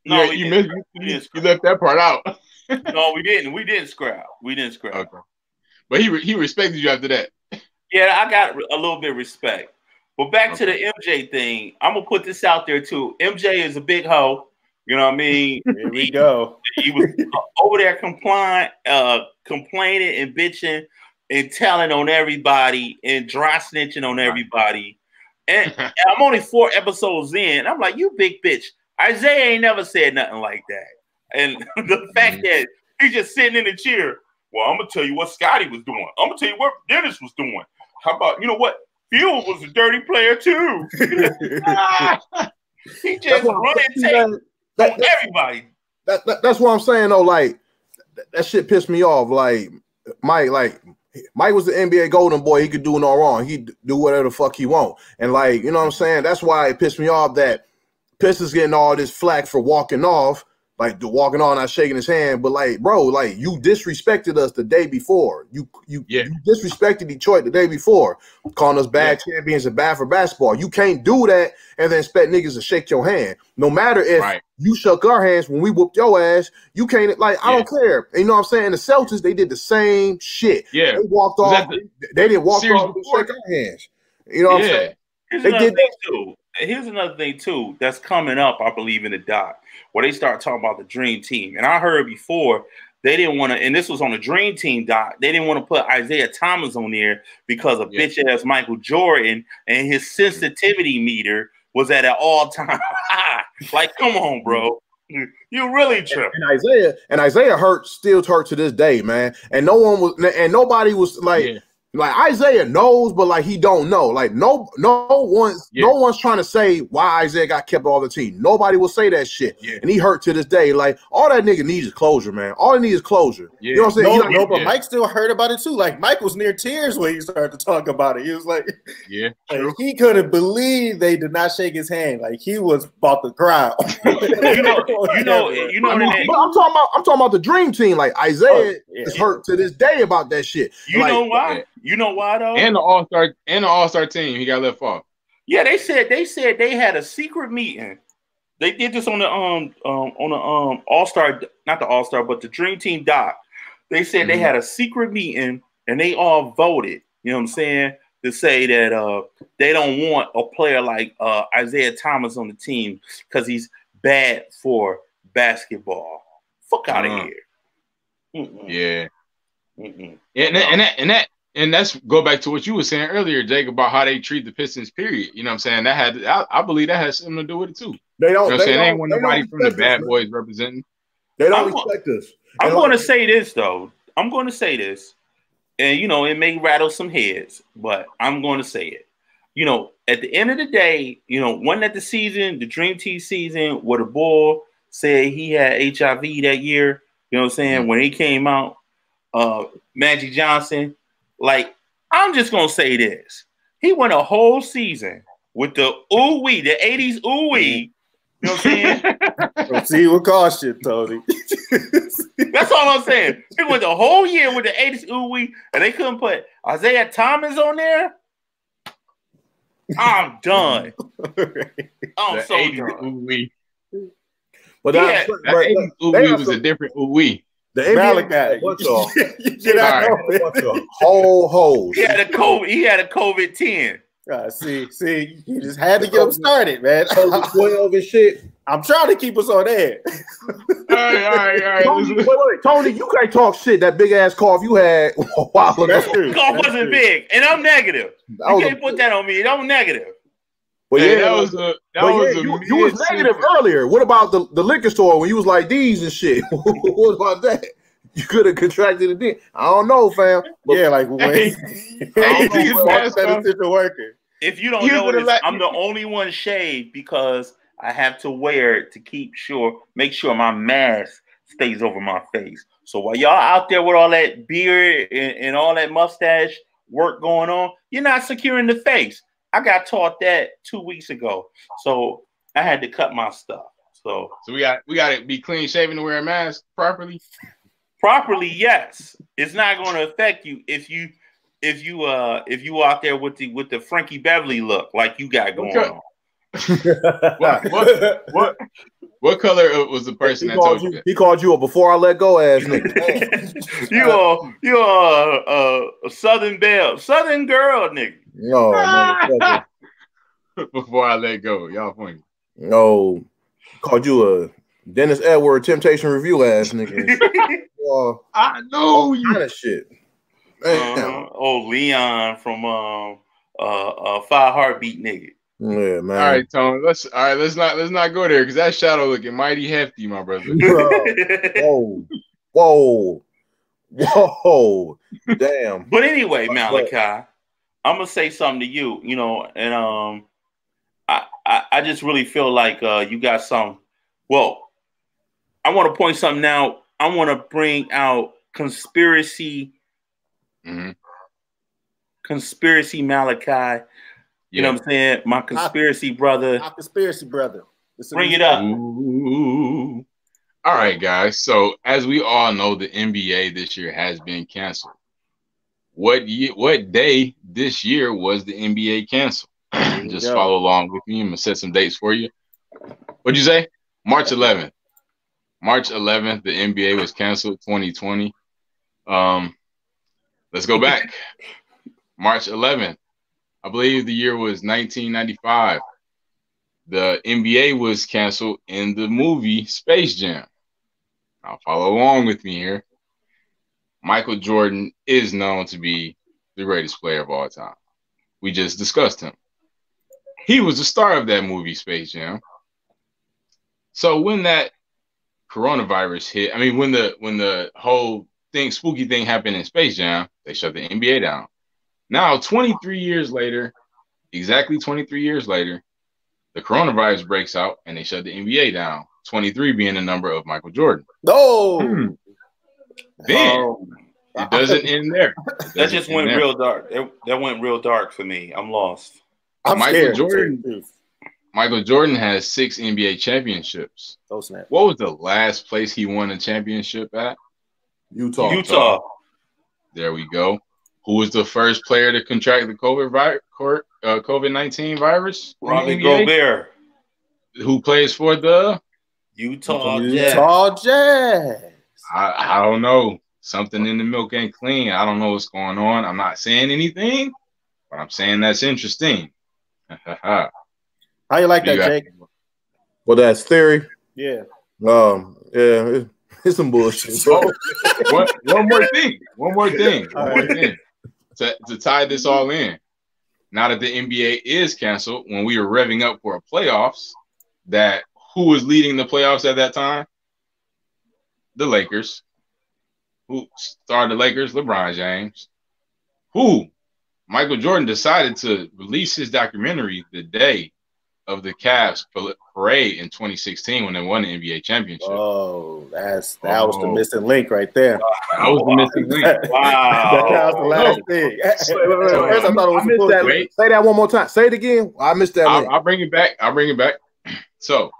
No, you left that part out. No, we didn't. We didn't scrap. Okay. But he respected you after that. Yeah, I got a little bit of respect. But back to the MJ thing, I'm gonna put this out there too. MJ is a big hoe. You know what I mean? Here we go. He was over there complaining and bitching and telling on everybody and dry snitching on everybody. And I'm only 4 episodes in. I'm like, you big bitch. Isaiah ain't never said nothing like that. And the fact that he's just sitting in the chair. Well, I'm gonna tell you what Scotty was doing. I'm gonna tell you what Dennis was doing. How about, you know what? Field was a dirty player too. He just running tape on everybody. That's what I'm saying though. Like that shit pissed me off. Like Mike was the NBA golden boy. He could do no wrong. He do whatever the fuck he want. And like, you know what I'm saying? That's why it pissed me off that Pistons getting all this flack for walking off. Like the walking on, not shaking his hand, but like, bro, like you disrespected us the day before. You disrespected Detroit the day before, calling us bad champions and bad for basketball. You can't do that and then expect niggas to shake your hand. No matter if you shook our hands when we whooped your ass, you can't. Like I don't care. And you know what I'm saying? The Celtics, they did the same shit. Yeah, they walked off. They didn't walk off and shake our hands. You know what I'm saying? They did that too. Here's another thing too that's coming up, I believe, in the doc, where they start talking about the Dream Team. And I heard before they didn't want to, and this was on the Dream Team doc, they didn't want to put Isaiah Thomas on there because of bitch ass Michael Jordan and his sensitivity meter was at an all-time high. Like, come on, bro. You really tripping. And Isaiah still hurt to this day, man. And nobody was like Isaiah knows, but like he don't know. Like no one's trying to say why Isaiah got kept all the team. Nobody will say that shit. Yeah. And he hurt to this day. Like all that nigga needs is closure, man. All he needs is closure. Yeah. You know what I'm saying? But Mike still heard about it too. Like Mike was near tears when he started to talk about it. He was like, like, he couldn't believe they did not shake his hand. Like he was about to cry. you know. I'm talking about the dream team. Like Isaiah is hurt to this day about that shit. You know why? You know why though? And the all-star team, he got left off. Yeah, they said they had a secret meeting. They did this on the all-star, not the all-star, but the Dream Team doc. They said they had a secret meeting and they all voted, you know what I'm saying, to say that they don't want a player like Isaiah Thomas on the team because he's bad for basketball. Fuck out of here. Yeah. And that's go back to what you were saying earlier, Jake, about how they treat the Pistons. Period. You know what I'm saying? I believe that has something to do with it too. They don't. You know they ain't want nobody from the bad boys representing. They don't respect us. I'm going to say this though. I'm going to say this, and you know it may rattle some heads, but I'm going to say it. You know, at the end of the day, you know, wasn't that the season, the Dream Team season, where the boy said he had HIV that year? You know what I'm saying? When he came out, Magic Johnson. Like, I'm just going to say this. He went a whole season with the OooWeee, the 80s OooWeee. You know what I'm saying? Proceed with caution, Tony. That's all I'm saying. He went the whole year with the 80s OooWeee, and they couldn't put Isaiah Thomas on there? I'm done. I'm so done. OooWeee. But that 80s OooWeee was a different OooWeee. The NBA bunch of whole hoes. He had a COVID 10. See, you just had to get them started, man. COVID 12 and shit. I'm trying to keep us on air. All right. Wait, Tony, you can't talk shit. That big ass cough you had a while ago. The cough wasn't big, and I'm negative. You can't put that on me. I'm negative. Well, you was negative earlier. What about the liquor store when you was like these and shit? What about that? You could have contracted it then. I don't know, fam. But yeah, like when if you don't know this, I'm the only one shaved because I have to wear it to make sure my mask stays over my face. So while y'all out there with all that beard and all that mustache work going on, you're not securing the face. I got taught that 2 weeks ago, so I had to cut my stuff. So we got to be clean shaven to wear a mask properly. Properly, yes. It's not going to affect you if you out there with the Frankie Beverly look like you got going on. What color was the person that told you that? He called you a before I let go ass nigga. you are a Southern girl nigga. No, before I let go, y'all funny. No, called you a Dennis Edward Temptation Review ass nigga. I know you kind of shit. Leon from Five Heartbeat nigga. Yeah, man. All right, Tony. Let's not go there because that shadow looking mighty hefty, my brother. Whoa, damn. But anyway, Malachi, I'm gonna say something to you. You know, and I just really feel like you got some. Well, I want to point something out. I want to bring out conspiracy. Conspiracy Malachi. You know what I'm saying? My conspiracy brother. My conspiracy brother. Bring it up. Ooh. All right, guys. So as we all know, the NBA this year has been canceled. What day this year was the NBA canceled? Just follow along with me. I'm gonna set some dates for you. What'd you say? March 11th. March 11th, the NBA was canceled, 2020. Let's go back. March 11th. I believe the year was 1995. The NBA was canceled in the movie Space Jam. Now follow along with me here. Michael Jordan is known to be the greatest player of all time. We just discussed him. he was the star of that movie, Space Jam. So when that coronavirus hit, I mean, when the whole spooky thing happened in Space Jam, they shut the NBA down. Now, 23 years later, exactly 23 years later, the coronavirus breaks out and they shut the NBA down. 23 being the number of Michael Jordan. No. Then it doesn't end there. That just went real dark. That went real dark for me. I'm lost. Michael Jordan has 6 NBA championships. Oh, snap. What was the last place he won a championship at? Utah. There we go. Who was the first player to contract the COVID-19 virus? Rudy Gobert. Who plays for the Utah Jazz. I don't know. Something in the milk ain't clean. I don't know what's going on. I'm not saying anything, but I'm saying that's interesting. How you like that, Jake? Well, that's theory. Yeah. Yeah, it's some bullshit. One more thing. To tie this all in. Now that the NBA is canceled, when we were revving up for playoffs, who was leading the playoffs at that time? The Lakers. Who started the Lakers? LeBron James. Michael Jordan decided to release his documentary the day of the Cavs parade in 2016 when they won the NBA championship. Oh, that was the missing link right there. That was the missing link. Wow. That was the last thing. First I thought it was I missed that. Say that one more time. Say it again. I missed that. I'll bring it back. So,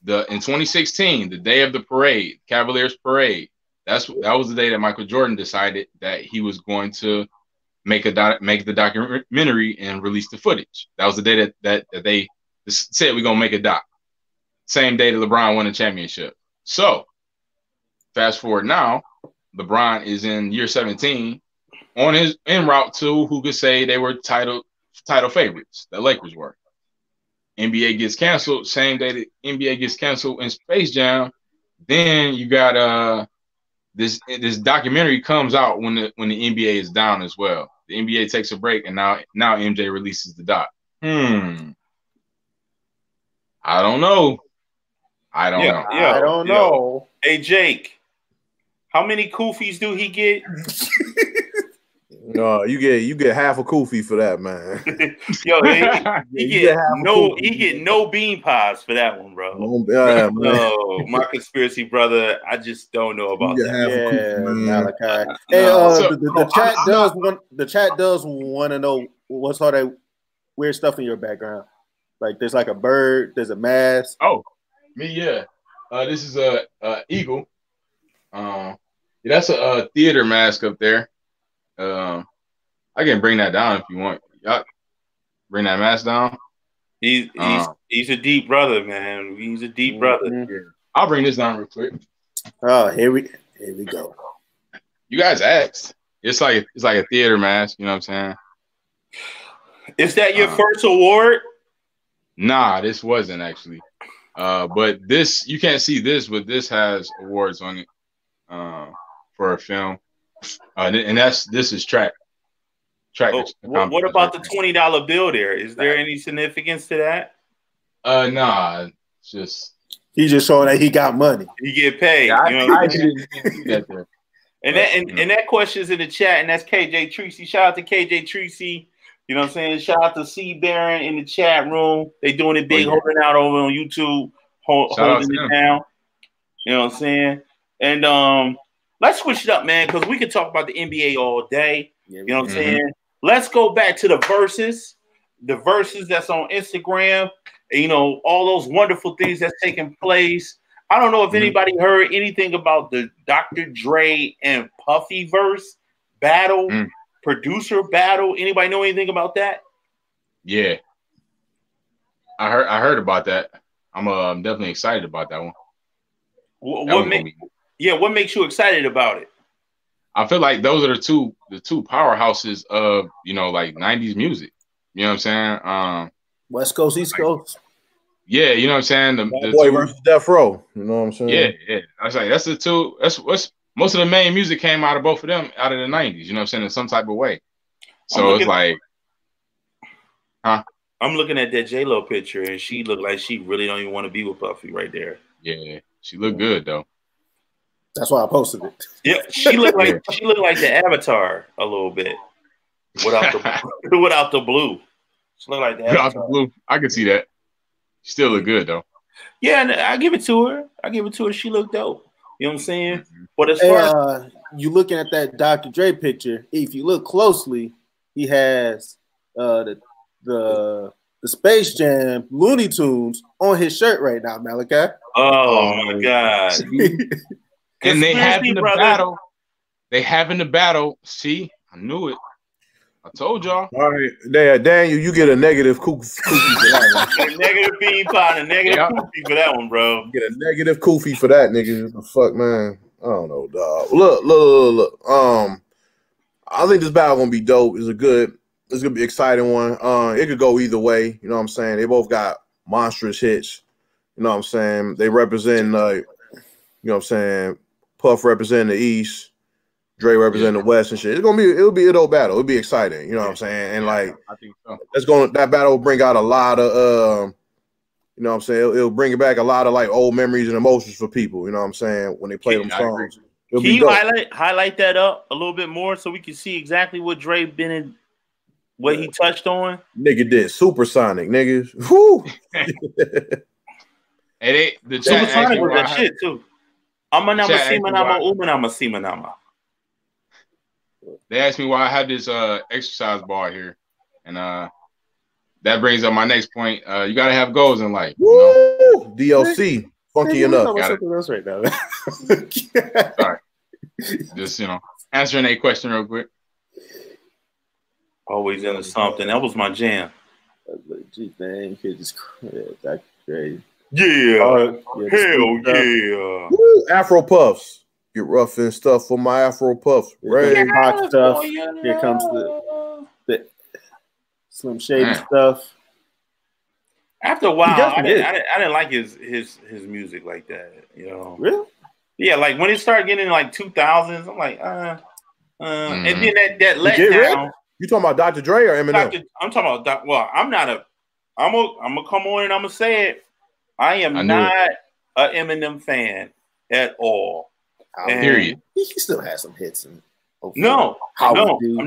in 2016, the day of the parade, Cavaliers parade, that was the day that Michael Jordan decided that he was going to make the documentary and release the footage. That was the day that they said we're gonna make a doc. Same day that LeBron won the championship. So, fast forward now, LeBron is in year 17, en route to who could say they were title favorites. The Lakers were. NBA gets canceled. Same day that NBA gets canceled in Space Jam. Then you got this documentary comes out when the NBA is down as well. The NBA takes a break, and now MJ releases the doc. I don't know. I don't know. Hey, Jake, how many koofies do he get? No, you get half a kufi for that, man. Yo, he get no bean pies for that one, bro. No, my conspiracy brother, I just don't know about that. Malachi. Hey, the chat does want to know what's all that weird stuff in your background. Like there's like a bird, there's a mask. Oh, me, yeah. This is a eagle. That's a theater mask up there. I can bring that down if you want. Y'all bring that mask down. He's a deep brother, man. He's a deep brother. Yeah. I'll bring this down real quick. Oh, here we go. You guys asked. It's like a theater mask. You know what I'm saying? Is that your first award? Nah, this wasn't actually. But this, you can't see this, but this has awards on it for a film. And this is track. What about the $20 bill there? Is there any significance to that? Nah, it's just he's just showing that he got money. He get paid. Yeah, you know I didn't see that there. And that question's in the chat, and that's KJ Tracy. Shout out to KJ Tracy. You know what I'm saying? Shout out to C Baron in the chat room. They doing it big, holding out over on YouTube, holding it down. You know what I'm saying? And let's switch it up, man, because we can talk about the NBA all day. You know what I'm saying? Let's go back to the verses that's on Instagram. You know, all those wonderful things that's taking place. I don't know if anybody heard anything about the Dr. Dre and Puffy verse battle, producer battle. Anybody know anything about that? Yeah, I heard about that. I'm definitely excited about that one. What makes you excited about it? I feel like those are the two powerhouses of, you know, like 90s music. You know what I'm saying? West Coast, East Coast. Yeah, you know what I'm saying? The Boy versus Death Row. You know what I'm saying? Yeah. I was like, that's the two. That's what's most of the main music came out of both of them out of the 90s. You know what I'm saying? In some type of way. So it's like, I'm looking at that J-Lo picture, and she looked like she really don't even want to be with Puffy right there. Yeah, she looked good though. That's why I posted it. Yeah, she looked like the Avatar a little bit without the without the blue. She looked like the Without Avatar. the blue, I can see that. She still look good though. Yeah, and I give it to her. She looked dope. You know what I'm saying? But as far as you looking at that Dr. Dre picture, if you look closely, he has the Space Jam Looney Tunes on his shirt right now, Malachi. Oh my God. And they having the battle. They having the battle. See, I knew it. I told y'all. All right, Daniel, you get a negative koofy for that one. A negative bean pie and a negative koofy for that one, bro. You get a negative koofy for that, nigga. The fuck, man. I don't know, dog. Look. I think this battle gonna be dope. It's gonna be an exciting one. It could go either way. You know what I'm saying? They both got monstrous hits. You know what I'm saying? They represent, you know what I'm saying? Puff representing the East, Dre representing the West and shit. It'll be a dope battle. It'll be exciting. You know what I'm saying? And like, I think so. That battle will bring out a lot of, you know what I'm saying? It'll bring back a lot of like old memories and emotions for people. You know what I'm saying? When they play them songs. Can you highlight that up a little bit more so we can see exactly what Dre been in, what he touched on? Nigga did Supersonic, niggas. Whoo! And the Supersonic was that shit too. They asked me why I have this exercise bar here, and that brings up my next point. You gotta have goals in life. Woo! You know? DLC, funky enough. Something else right now. Sorry, just answering a question real quick. Always into something. That was my jam. Gee, man, you just that's crazy. Yeah, hell yeah. Woo, Afro Puffs. Get rough and stuff for my Afro Puffs. Right. Hot stuff. Here comes the Slim Shady stuff. After a while, I didn't like his music like that. You know. Really? Yeah, like when it started getting in like 2000s, I'm like, and then that letdown. You talking about Dr. Dre or Eminem? I'm talking about. Well, I'm gonna come on and I'm gonna say it. I am not an Eminem fan at all. Period. He still has some hits. No, I'm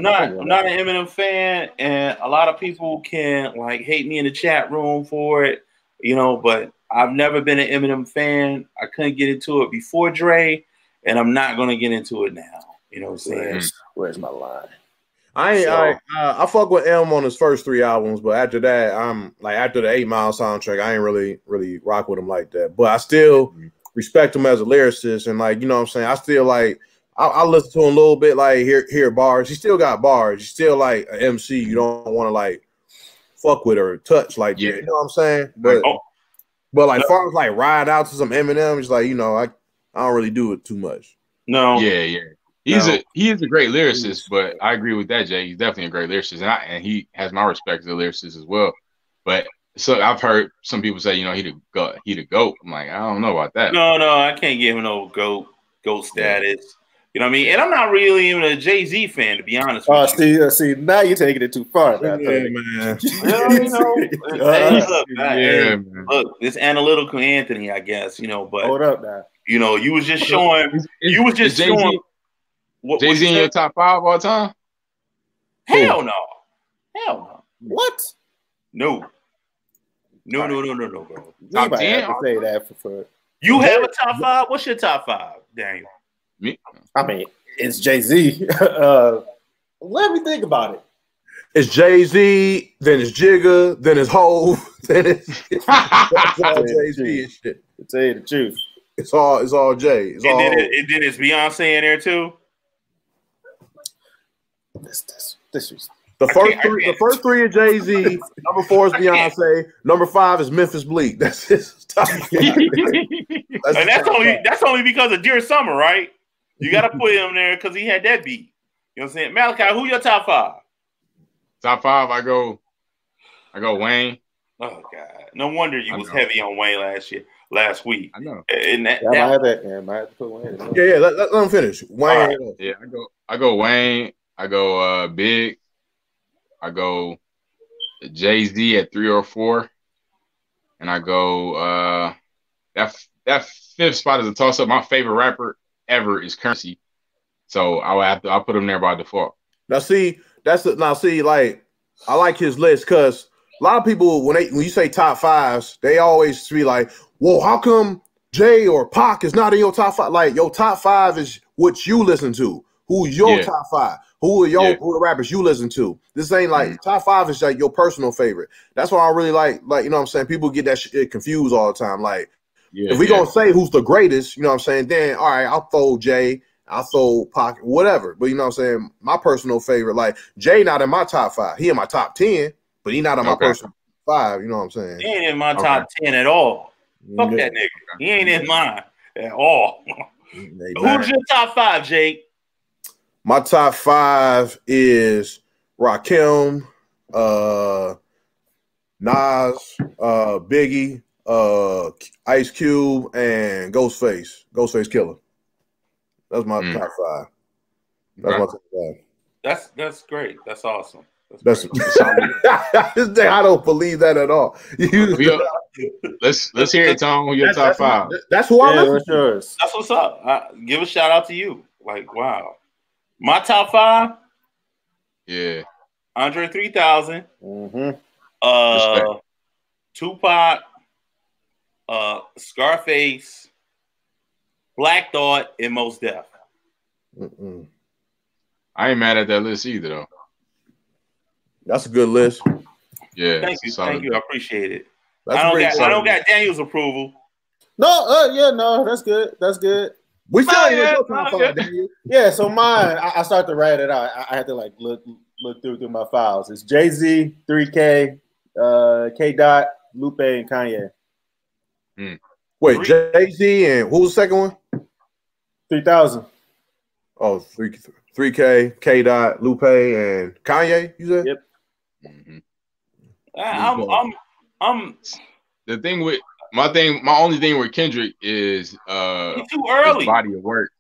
not an Eminem fan, and a lot of people can like hate me in the chat room for it, you know. But I've never been an Eminem fan. I couldn't get into it before Dre, and I'm not gonna get into it now. You know what I'm saying? Where's my line? I fuck with M on his first 3 albums, but after that, I'm like after the 8 Mile soundtrack, I ain't really rock with him like that. But I still respect him as a lyricist, and like you know what I'm saying. I still like I listen to him a little bit, like hear bars. He still got bars. He's still like an MC. You don't want to like fuck with or touch like that. You know what I'm saying? But like far as like ride out to some Eminem, it's like I don't really do it too much. No. Yeah. He is a great lyricist, but I agree with that, Jay. He's definitely a great lyricist, and he has my respect as a lyricist as well. But so I've heard some people say, he the GOAT. I'm like, I don't know about that. No, I can't give him no GOAT status. You know what I mean? And I'm not really even a Jay-Z fan, to be honest with you. See, now you're taking it too far. Man. Look, this analytical Anthony, I guess, but hold up now. You was just showing. Showing. Jay-Z in your top 5 all time? Hell no. What? No, bro. Top 10? To say that for you have a top 5? What's your top 5, Daniel? Me? I mean, it's Jay-Z. Let me think about it. It's Jay-Z, then it's Jigga, then it's Hov, then it's all Jay-Z and shit. To tell you the truth. It's all Jay. And then it's Beyonce in there too. This the first three are Jay-Z. Number 4 is Beyonce. Number 5 is Memphis Bleak. That's his top 5. And that's only because of Dear Summer, right? You got to put him there because he had that beat. You know what I'm saying? Malachi, who your top 5? Top 5, I go Wayne. Oh God! No wonder you was heavy on Wayne last week. I know. And I might have to put Wayne. Yeah. Let him finish. Wayne. Right. Yeah, I go Wayne. I go Big. I go Jay-Z at 3 or 4, and I go that fifth spot is a toss up. My favorite rapper ever is Currency, so I'll put him there by default. Now see, like I like his list because a lot of people when you say top fives, they always be like, "Well, how come Jay or Pac is not in your top five?" Like your top five is what you listen to. Who's your top five? Who are who the rappers you listen to? This ain't like top five is like your personal favorite. That's why I really like you know what I'm saying. People get that shit confused all the time. Like if we gonna say who's the greatest, you know what I'm saying, then all right, I'll throw Jay, I'll throw Pac, whatever. But you know what I'm saying, my personal favorite, like Jay not in my top five. He in my top 10, but he not in my personal five, you know what I'm saying? He ain't in my top 10 at all. Fuck that nigga. He ain't in mine at all. Who's your top 5, Jake? My top 5 is Rakim, Nas, Biggie, Ice Cube, and Ghostface Killer. That's my top 5. That's my top 5. That's great. That's awesome. That's I don't believe that at all. Let's hear it, Tom. Who your top 5? That's who I listen to. That's what's up. Give a shout out to you. Like, wow. My top 5. Yeah. Andre 3000. Tupac. Scarface. Black Thought, and Mos Def. I ain't mad at that list either, though. That's a good list. Yeah. Thank you. I appreciate it. I don't got Daniel's approval. No, that's good. That's good. We still ain't your top 5, Daniel. Yeah, so mine, I started to write it out. I had to like look through my files. It's Jay-Z, 3K, K. Dot, Lupe, and Kanye. Wait, Jay-Z and who was the second one? 3000. Oh, 3K, K. Dot, Lupe, and Kanye. You said? Yep. I'm the thing with my only thing with Kendrick is he's too early. His body of work.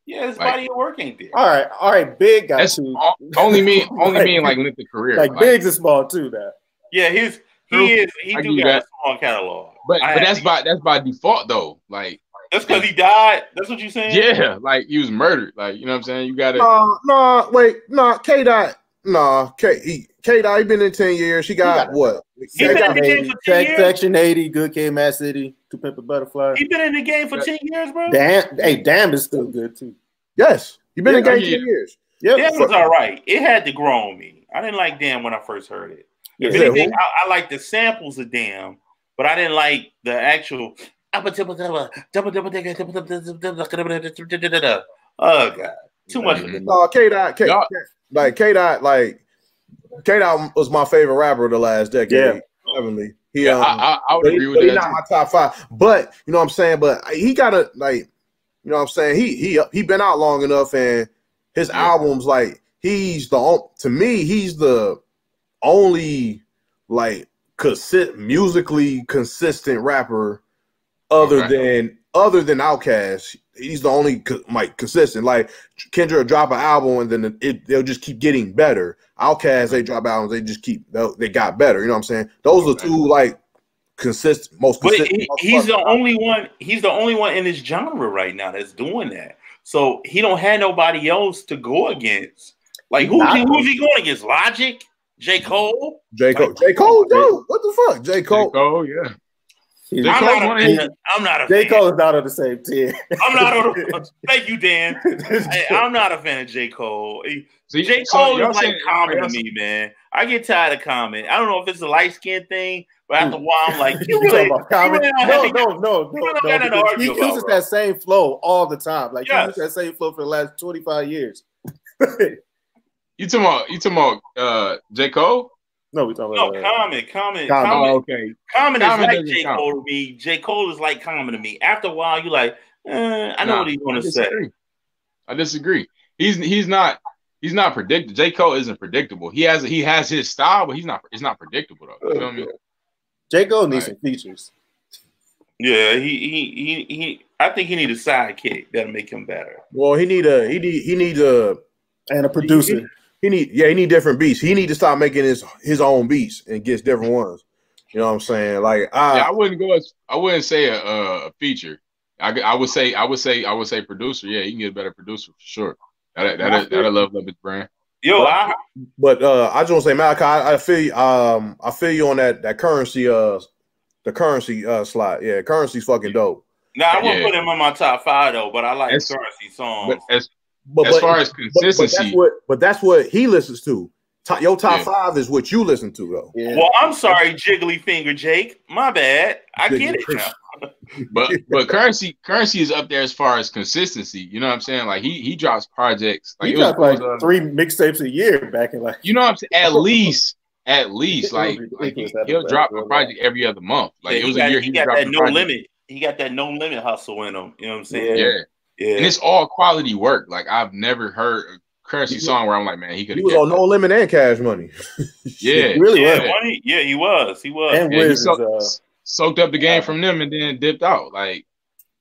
Yeah, his body of work ain't there. All right, Big got that's two. Only mean like length of career. Like Big's is small too now. Yeah, he do got a small catalog. But that's by default though. Like that's because he died. That's what you're saying? Yeah, like he was murdered. Like, you know what I'm saying? You gotta K. Dot, K. Dot, he been in 10 years. He got what? He been in the game for 10 years. Section 80, Good Kid, Mad City, To Pimp a Butterfly. He been in the game for 10 years, bro. Damn is still good too. Yes, he been in the game 10 years. Yep. Damn was all right. It had to grow on me. I didn't like Damn when I first heard it. If anything, I like the samples of Damn, but I didn't like the actual. Oh God, too much. No, K. Dot, K. Dot was my favorite rapper of the last decade. Yeah, definitely. I would agree with that. He's not my top 5, but you know what I'm saying. But he gotta you know what I'm saying. He been out long enough, and his albums he's the only musically consistent rapper other than Outkast. He's the only consistent. Like Kendrick will drop an album and then they'll just keep getting better. Outkast, they drop albums, they just they got better. You know what I'm saying? Those are two most consistent. But he's the only one. He's the only one in his genre right now that's doing that. So he don't have nobody else to go against. Like who's he going against? Logic? J. Cole? J. Cole, no. What the fuck? J. Cole. J. Cole, yeah. I'm not a J. Cole is not on the same tier. I'm not on the thank you, Dan. I'm not a fan of J. Cole. J. Cole is like Common to me, man. I get tired of Common. I don't know if it's a light skin thing, but after a while, I'm like, No. He uses that same flow all the time. Like he uses that same flow for the last 25 years. You talking about J. Cole? No, we talking about Common. Oh, okay. Common is like J. Cole to me. J. Cole is like Common to me. After a while, you like, I know what he's going to say. I disagree. He's not predictable. J. Cole isn't predictable. He has his style, but it's not predictable though. You know what I mean? J. Cole needs some features. Yeah, he I think he need a sidekick that'll make him better. Well, he need a and a producer. He need different beats. He need to stop making his own beats and gets different ones. You know what I'm saying? Like I wouldn't say a feature. I would say producer. Yeah, he can get a better producer for sure. That'll level up his brand. Yo, I just want to say, Malachi, I feel you on that currency the currency slot. Yeah, currency's fucking dope. Nah, I won't put him in my top 5 though, but I like currency songs. But as far as consistency, but that's what he listens to. Your top 5 is what you listen to, though. Yeah. Well, I'm sorry, Jiggly Finger Jake. My bad. I get it now. but currency is up there as far as consistency. You know what I'm saying? Like he drops projects. Like he dropped like 3 mixtapes a year back in like. You know what I'm saying? At least like he'll drop a project every other month. Like it was a year he got that no limit. He got that no limit hustle in him. You know what I'm saying? Yeah. And it's all quality work. Like I've never heard a currency song where I'm like, man, he was on No Limit and Cash Money. Yeah, he really was. Yeah, he was. And he soaked up the game from them and then dipped out. Like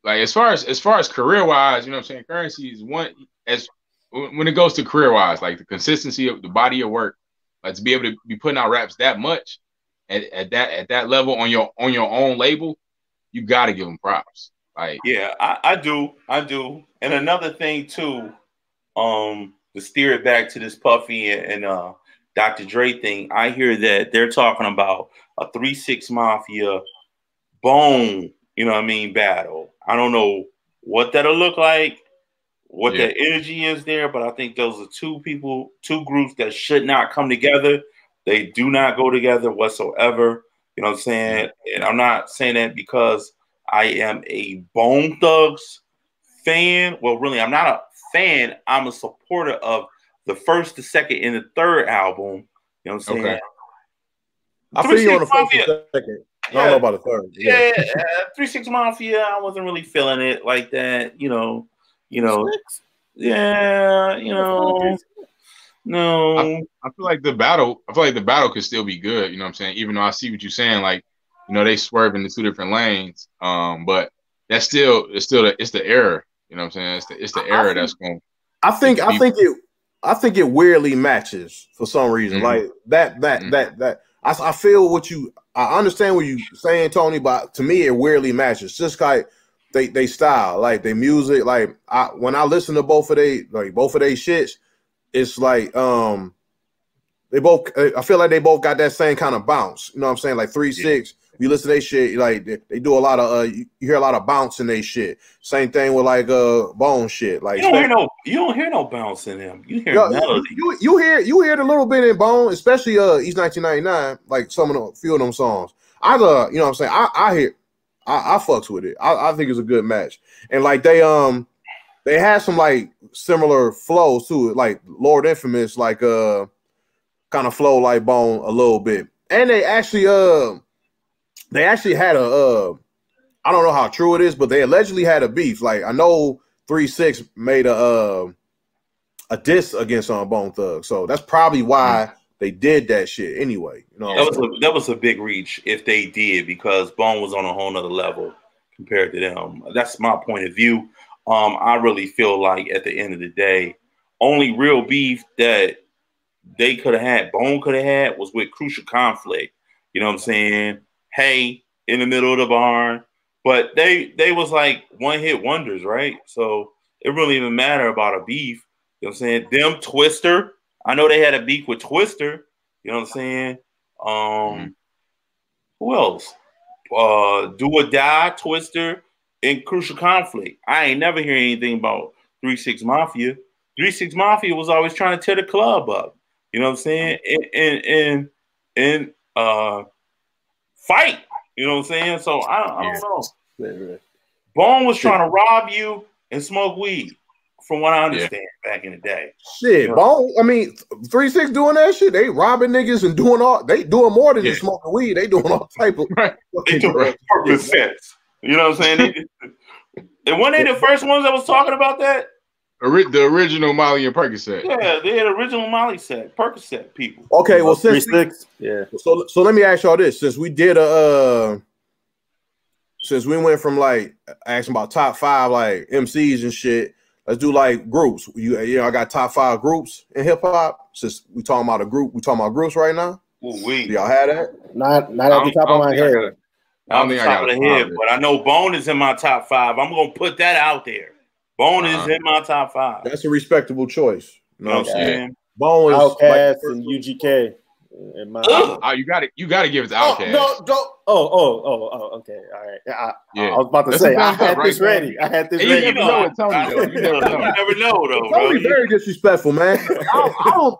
as far as career wise, you know what I'm saying? Currency is one when it goes to career wise, like the consistency of the body of work, like to be able to be putting out raps that much at that level on your own label, you got to give them props. Like I do. And another thing too, to steer it back to this Puffy and Dr. Dre thing, I hear that they're talking about a 3-6 Mafia Bone, you know what I mean, battle. I don't know what that'll look like, what that energy is there, but I think those are two groups that should not come together. They do not go together whatsoever. You know what I'm saying? And I'm not saying that because I am a Bone Thugs fan. Well, really, I'm not a fan. I'm a supporter of the first, the second, and the third album. You know what I'm saying? Okay. I feel you on the first and second. I don't know about the third. Yeah, 3-6 Mafia, I wasn't really feeling it like that. You know. Yeah, you know. No. I feel like the battle could still be good, you know what I'm saying? Even though I see what you're saying, like, you know, they swerve into 2 different lanes. But that's still it's the error. You know what I'm saying? It's the error that's going. I think it weirdly matches for some reason. Like that. I feel I understand what you're saying, Tony, but to me it weirdly matches. Just like they style, like they music. Like when I listen to both of they shits, it's like they both. I feel like they both got that same kind of bounce. You know what I'm saying? Like 3-6. You listen to their shit, like they do a lot of you hear a lot of bounce in their shit. Same thing with like Bone shit. Like you don't hear no bounce in them. You hear melody. You hear it a little bit in Bone, especially East 1999, like some of the few of them songs. You know what I'm saying? I fucks with it. I think it's a good match. And like they had some like similar flows to it, like Lord Infamous, like kind of flow like Bone a little bit. And they actually had I don't know how true it is, but they allegedly had a beef. Like I know 3-6 made a diss against Bone Thug, so that's probably why they did that shit anyway. You know, that was a big reach if they did, because Bone was on a whole nother level compared to them. That's my point of view. I really feel like at the end of the day, only real beef that they could have had, Bone could have had, was with Crucial Conflict. You know what I'm saying? Hey, in the middle of the barn. But they was like one-hit wonders, right? So it really didn't matter about a beef. You know what I'm saying? Them, Twister. I know they had a beef with Twister. You know what I'm saying? Who else? Do or Die, Twister, and Crucial Conflict. I ain't never hear anything about 3-6 Mafia. 3-6 Mafia was always trying to tear the club up. You know what I'm saying? And fight. You know what I'm saying? So I don't know. Bone was trying to rob you and smoke weed, from what I understand back in the day. Shit, Bone. I mean, 3-6 doing that shit. They robbing niggas and doing more than just smoking weed. They doing all type of. They took percents. You know what I'm saying? And when they the first ones that was talking about that. The original Molly and Percocet. Yeah, they had original Molly set, Percocet people. Okay, well, since so let me ask y'all this: since we did since we went from like asking about top 5 like MCs and shit, Let's do like groups. I got top 5 groups in hip hop. Since we talking about groups right now. OooWeee. Do y'all have that? Not at the top of my head. I don't think I got it, but I know Bone is in my top 5. I'm gonna put that out there. Bone is in my top 5. That's a respectable choice. You know what I'm saying? Bone is Outkast and UGK. You got to give it to Outkast. Okay. All right. I was about to say I had this ready. You never know with Tony though. You never know though. Tony very disrespectful, man. I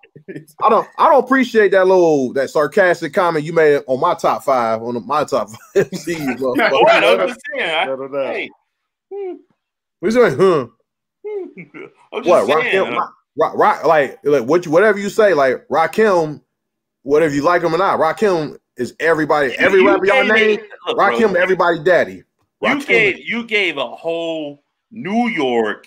don't appreciate that sarcastic comment you made on my top 5 my top 5 MCs. I'm just saying. Hey. What's doing? I'm just saying. Rock, like whatever you say, like Rakim, whatever you like him or not, Rakim is everybody, every rapper y'all name, Rakim, everybody daddy. You gave a whole New York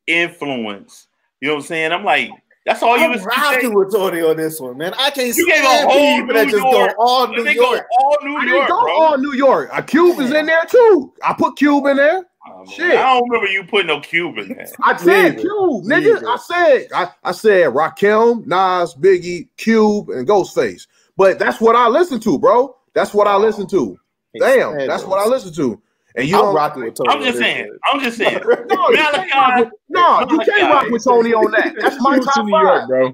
influence. You know what I'm saying? I'm like, that's all you was rocking with Tony on this one, man. I can't you gave a whole people that just go all New York. All New York. A Cube is in there too. I put Cube in there. Shit. I don't remember you putting no Cube in there. I said Cube, nigga. I said Rakim, Nas, Biggie, Cube, and Ghostface. But that's what I listen to, bro. That's what I listen to. Damn, that's what I listen to. And you don't rock with Tony. I'm just saying. No, you can't rock with Tony on that. That's my top 5. New York, bro.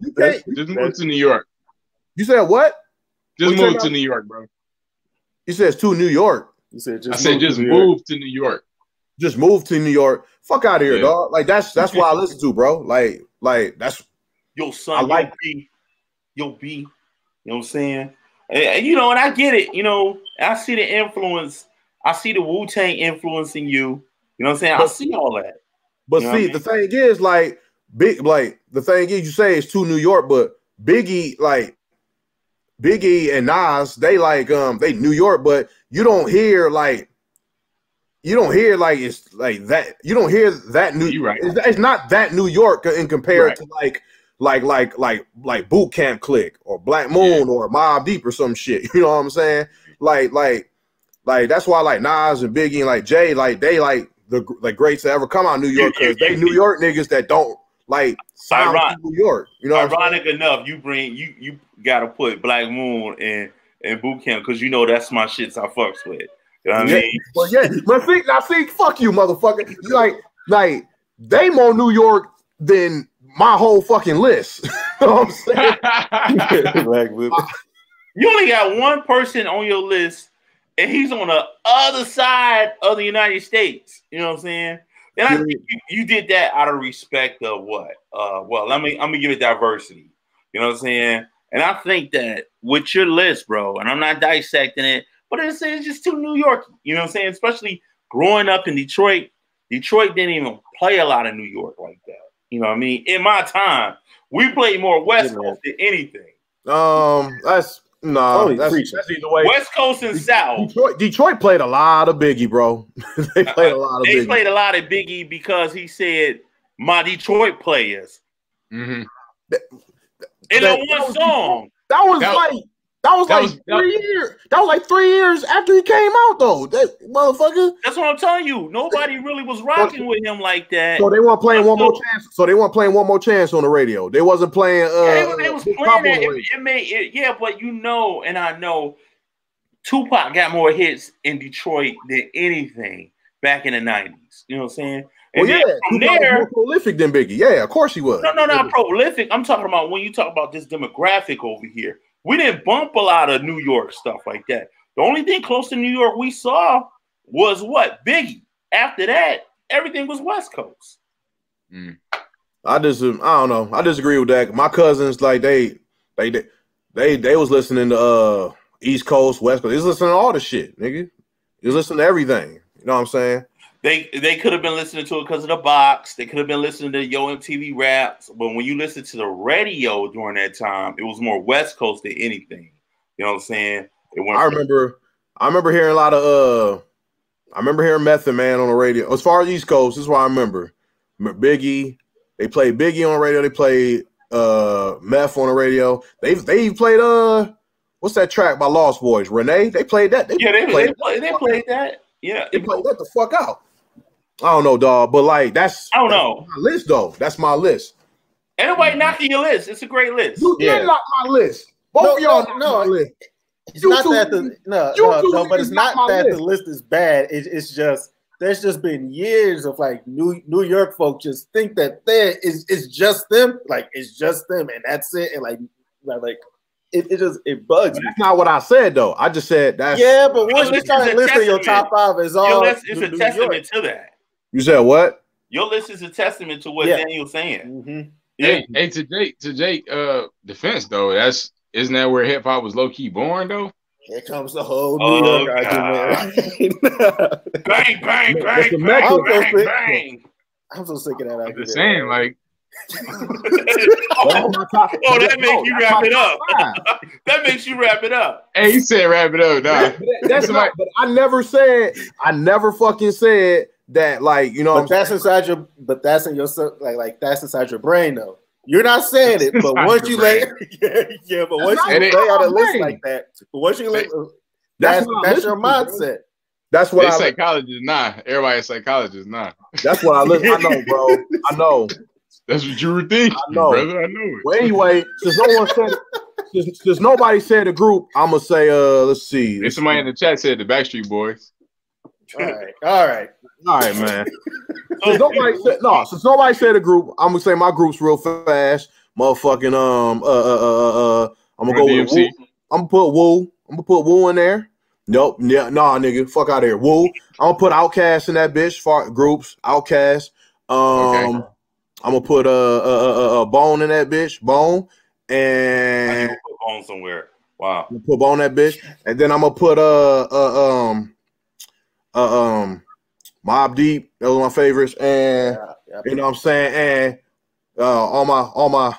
Just move to New York. You said what? Just move to New York, bro. He says to New York. I said just move to New York. Just move to New York. Fuck out of here, dog. Like that's what I listen to, bro. Like that's yo son. You'll be. You know what I'm saying? And you know, and I get it. You know, I see the influence. I see the Wu-Tang influencing you. You know what I'm saying? I see all that. But see, the thing is, the thing is, you say it's to New York, but Biggie and Nas, they they New York, but you don't hear it's like that. You don't hear that New York. It's not that New York in compared to like Boot Camp Click or Black Moon or Mobb Deep or some shit. You know what I'm saying? Like that's why like Nas and Biggie and like Jay, like they like the greats to ever come out of New York because they New York niggas that don't like sound New York. You know, ironic enough, you gotta put Black Moon and Boot Camp because you know that's my shits I fucks with. You know what I mean? Well, but see, fuck you, motherfucker. You like they more New York than my whole fucking list. You know what I'm saying? You only got one person on your list, and he's on the other side of the United States. You know what I'm saying? And I think you did that out of respect of what? I'm gonna give it diversity. You know what I'm saying? And I think that with your list, bro, and I'm not dissecting it, but it's just too New York. You know what I'm saying? Especially growing up in Detroit. Detroit didn't even play a lot of New York like that. You know what I mean? In my time, we played more West Coast than anything. That's either way. West Coast and South. Detroit played a lot of Biggie, bro. They played a lot of Biggie. They played a lot of Biggie because he said, my Detroit players. Mm-hmm. In that one song. That was like 3 years after he came out, though. That motherfucker. That's what I'm telling you. Nobody really was rocking with him like that. So they weren't playing one more chance. So they weren't playing one more chance on the radio. They wasn't playing. They was playing that. But you know, and I know, Tupac got more hits in Detroit than anything back in the 90s. You know what I'm saying? And from there, was more prolific than Biggie. Yeah, of course he was. No, not prolific. I'm talking about when you talk about this demographic over here. We didn't bump a lot of New York stuff like that. The only thing close to New York we saw was what? Biggie. After that, everything was West Coast. I don't know. I disagree with that. My cousins, like they was listening to East Coast, West Coast. They was listening to all the shit, nigga. They was listening to everything. You know what I'm saying? They could have been listening to it because of the box. They could have been listening to Yo MTV Raps. But when you listen to the radio during that time, it was more West Coast than anything. You know what I'm saying? I remember hearing a lot of I remember hearing Method Man on the radio. As far as East Coast, this is what I remember. Biggie, they played Biggie on the radio. They played Meth on the radio. They played what's that track by Lost Boys? Renee. They played that. They played that. Yeah, they played that the fuck out. I don't know, dog. But like that's I don't know. My list though. That's my list. Ain't nobody knocking your list. It's a great list. You did knock my list. Both of y'all knocked my list. It's not that but it's not that the list is bad. It's just there's just been years of like New York folk just think that it's just them, like it's just them, and that's it, and like it bugs me. That's not what I said though. I just said that's but once you start listing your top 5, it's all it's a testament to that. You said what? Your list is a testament to what Daniel's saying. Mm-hmm. Yeah. Hey, to Jake defense though, isn't that where hip hop was low key born though? Here comes the whole New York argument. Bang, bang, bang, bang. I'm so sick of that argument. I'm just saying, like. That makes you wrap it up. That makes you wrap it up. Hey, you said wrap it up, dog. That's not. But I never fucking said that. Like but that's inside your. But that's in your like that's inside your brain though. You're not saying it, but once you lay, but once you lay out a list like that, but once you lay, that's your mindset. That's what psychologists nah. Everybody's psychologists nah. That's what I listen. I know, bro. I know. That's what you were thinking, brother. I know it. Well, anyway, since nobody said the group, I'm gonna say, let's see. If somebody in the chat said the Backstreet Boys. All right, man. Since nobody said a group, I'm gonna say my group's real fast. Motherfucking I'm gonna go with Woo. I'm gonna put Woo in there. Nope, yeah, nah, nigga, fuck out of here. Woo. I'm gonna put Outkast in that bitch. Groups, Outkast. I'm gonna put a Bone in that bitch. Bone and I put Bone somewhere. Wow. I'm gonna put Bone in that bitch, and then I'm gonna put Mobb Deep. Those are my favorites, and you know what I'm saying, and all my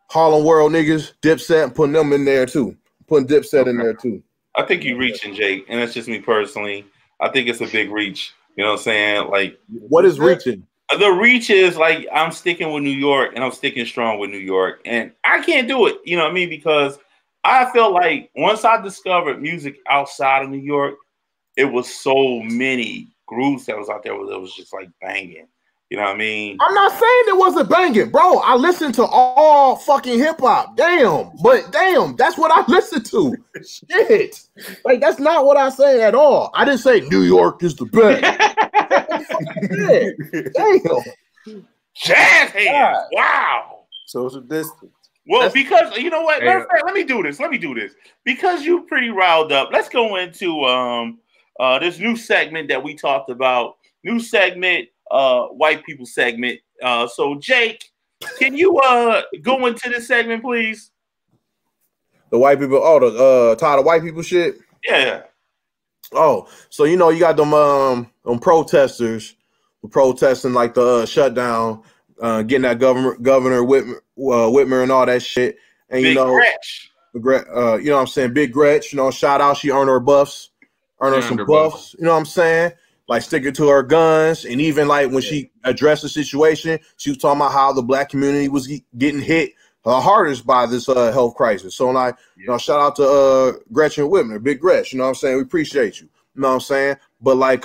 Harlem World niggas, Dipset, I'm putting them in there too. I'm putting Dipset in there too. I think you're reaching, Jake, and that's just me personally. I think it's a big reach. You know what I'm saying? Like, what is reaching? The reach is like I'm sticking with New York, and I'm sticking strong with New York, and I can't do it. You know what I mean? Because I felt like once I discovered music outside of New York, it was so many groups that was out there that was just like banging. You know what I mean? I'm not saying it wasn't banging, bro. I listened to all fucking hip hop. Damn, that's what I listened to. Shit, like that's not what I say at all. I didn't say New York is the best. Damn, jazz hands. Wow. Social distance. Well, because you know what? Let me do this. Because you pretty riled up. Let's go into this new segment that we talked about. New segment. White people segment. So Jake, can you go into this segment, please? The white people, tired of white people shit. Yeah. Oh, so you know you got them protesters protesting like the shutdown, getting that Governor Whitmer and all that shit. And Big you know, Gretch. you know what I'm saying, Big Gretch. You know, shout out, she earned her buffs, some buffs. You know what I'm saying? Like sticking to her guns, and even like when she addressed the situation, she was talking about how the black community was getting hit hardest by this health crisis. So like, you know, shout out to Gretchen Whitmer, Big Gretch. You know what I'm saying? We appreciate you. You know what I'm saying? But like,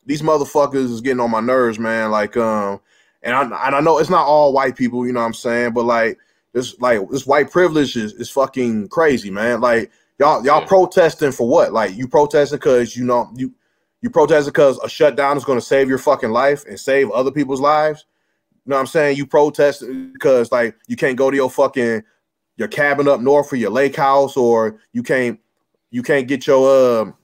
these motherfuckers is getting on my nerves, man. Like, and I know it's not all white people. You know what I'm saying? But like this white privilege is fucking crazy, man. Like y'all protesting for what? Like you protesting because you protesting because a shutdown is going to save your fucking life and save other people's lives. You know what I'm saying? You protest because like you can't go to your cabin up north or your lake house, or you can't get your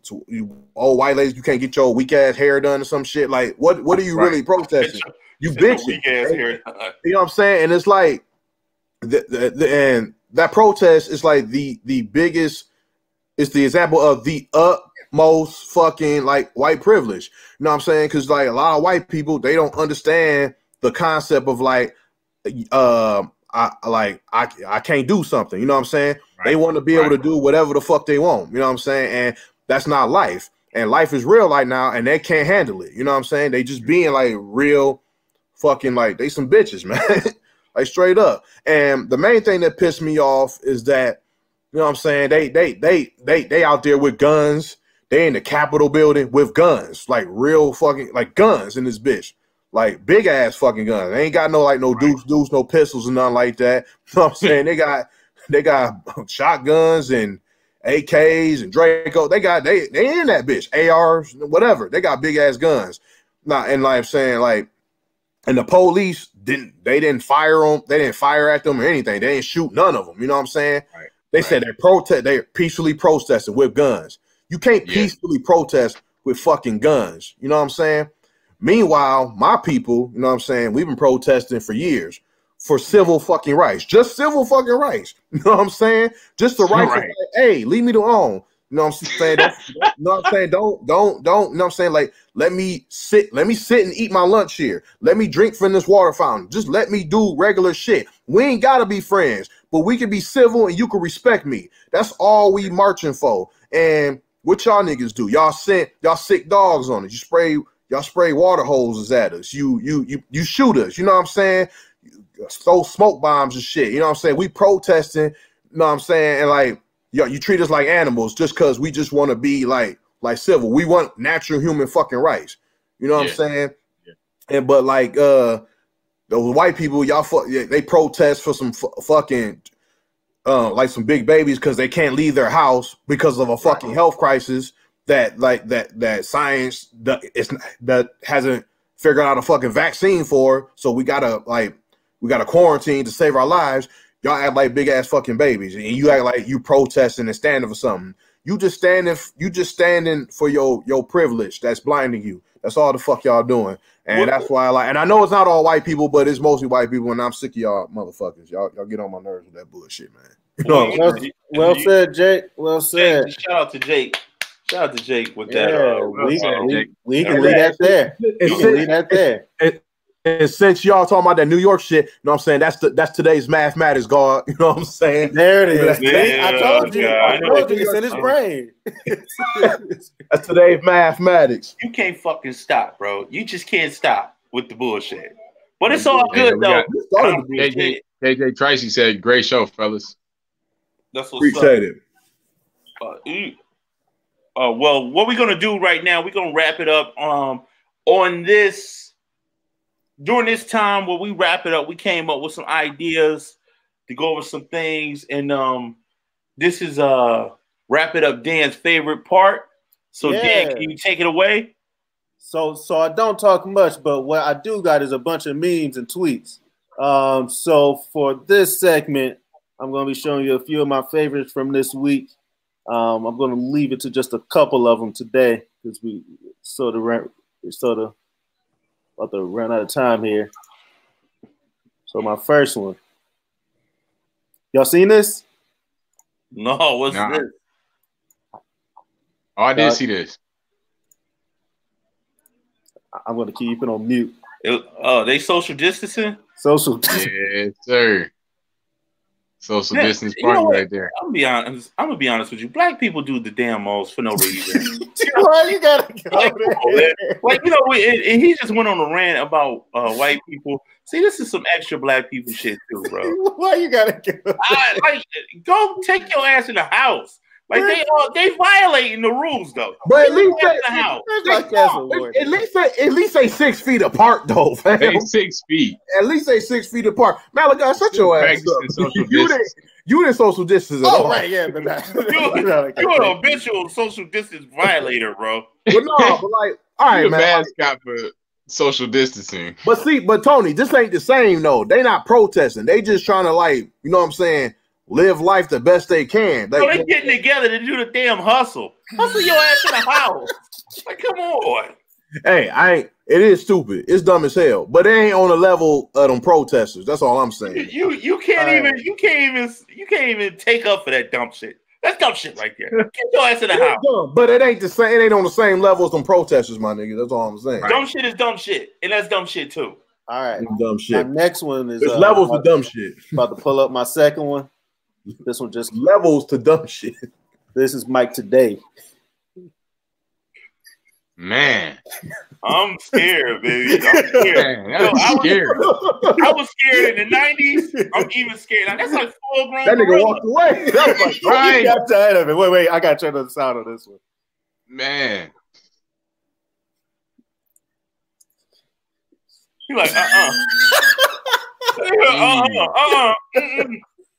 old white ladies, you can't get your weak ass hair done or some shit. Like what are you really protesting? You bitching. Weak ass hair. You know what I'm saying? And it's like and that protest is like the biggest. It's the example of the utmost fucking like white privilege. You know what I'm saying? Because like a lot of white people, they don't understand the concept of like I can't do something. You know what I'm saying? Right. They want to be able to do whatever the fuck they want. You know what I'm saying? And that's not life. And life is real right now, and they can't handle it. You know what I'm saying? They just being like real fucking like they some bitches, man. Like straight up. And the main thing that pissed me off is that, you know what I'm saying, they out there with guns They in the Capitol building with guns, like real fucking like guns in this bitch, like big ass fucking guns. They ain't got no like no deuce, no pistols and nothing like that. You know what I'm saying? They got shotguns and AKs and Draco. They in that bitch, ARs, whatever. They got big ass guns. Nah, and like I'm saying, like, and the police didn't fire them. They didn't fire at them or anything. They didn't shoot none of them. You know what I'm saying? Right. They said they're peacefully protesting with guns. You can't peacefully protest with fucking guns. You know what I'm saying? Meanwhile, my people, you know what I'm saying, we've been protesting for years for civil fucking rights. Just civil fucking rights. You know what I'm saying? Just the right to say, hey, leave me alone. You know what I'm saying? You know what I'm saying? Don't, you know what I'm saying? Like, let me sit and eat my lunch here. Let me drink from this water fountain. Just let me do regular shit. We ain't gotta be friends, but we can be civil and you can respect me. That's all we marching for. And what y'all niggas do? Y'all sick dogs on us. Y'all spray water hoses at us. You shoot us. You know what I'm saying? Throw smoke bombs and shit. You know what I'm saying? We protesting. You know what I'm saying? And like, yo, you treat us like animals just because we just want to be like civil. We want natural human fucking rights. You know what I'm saying? Yeah. And but like those white people, they protest for some fucking like some big babies because they can't leave their house because of a fucking health crisis that science that hasn't figured out a fucking vaccine for. So we gotta quarantine to save our lives. Y'all act like big ass fucking babies, and you act like you protesting and standing for something. You just standing for your privilege that's blinding you. That's all the fuck y'all doing, and that's why and I know it's not all white people, but it's mostly white people, and I'm sick of y'all motherfuckers. Y'all get on my nerves with that bullshit, man. You know well said, Jake. Well said. Shout out to Jake. Shout out to Jake with that. We can leave that there. We can leave that there. And since y'all talking about that New York shit, you know what I'm saying? That's today's mathematics, God. You know what I'm saying? There it is. Yeah, I told you. It's in his brain. That's today's mathematics. You can't fucking stop, bro. You just can't stop with the bullshit. But it's all good, though. KJ Tracy said, great show, fellas. That's what's appreciate it. Well, what we're going to do right now, we're going to wrap it up during this time where we wrap it up. We came up with some ideas to go over some things, and this is wrap it up Dan's favorite part. So Dan, can you take it away? So I don't talk much, but what I do got is a bunch of memes and tweets. So for this segment, I'm going to be showing you a few of my favorites from this week. I'm going to leave it to just a couple of them today because we sort of about to run out of time here. So my first one. Y'all seen this? No, what's this? Oh, I did see this. I'm going to keep it on mute. They social distancing? Social distancing. Yes, sir. Social distance party right there. I'm gonna be honest with you. Black people do the damn most for no reason. Why you gotta go like you know, and he just went on a rant about white people. See, this is some extra black people shit too, bro. Why you gotta go? Go take your ass in the house. Like they violating the rules though. But at least they 6 feet apart though, fam. They 6 feet. At least they 6 feet apart. Malachi, shut your ass up. You didn't social distance at all. Right, yeah, but you're an habitual social distance violator, bro. But no, but like, all right, man. Mascot for social distancing. But Tony, this ain't the same though. They not protesting. They just trying to like, you know what I'm saying? Live life the best they can. They getting together to do the damn hustle. Hustle your ass in the house. Like, come on. Hey, it is stupid. It's dumb as hell. But it ain't on the level of them protesters. That's all I'm saying. You can't even take up for that dumb shit. That's dumb shit right there. Get your ass in the house. Dumb, but it ain't the same. It ain't on the same level as them protesters, my nigga. That's all I'm saying. Right. Dumb shit is dumb shit, and that's dumb shit too. All right, dumb shit. My next one is there's levels to dumb shit. About to pull up my second one. This one just levels to dumb shit. This is Mike Today. Man, I'm scared, baby. I'm scared. Man, I was scared in the 90s. I'm even scared. Like, that's like full grown. That nigga walked away. That was like, right. I got tired of it. Wait. I got to turn on the sound on this one. Man. He like,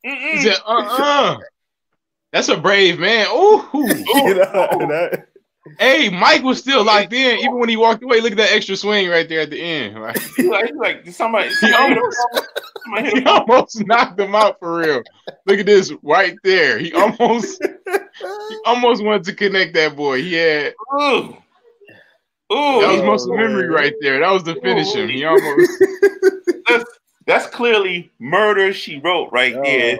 He said, That's a brave man. Ooh. Hey, Mike was still locked in, even when he walked away. Look at that extra swing right there at the end. Like, somebody he almost knocked him out for real. Look at this right there. He almost wanted to connect that boy. He had. Ooh, that was muscle memory right there. That was the finish him. He almost. That's clearly murder she wrote right there.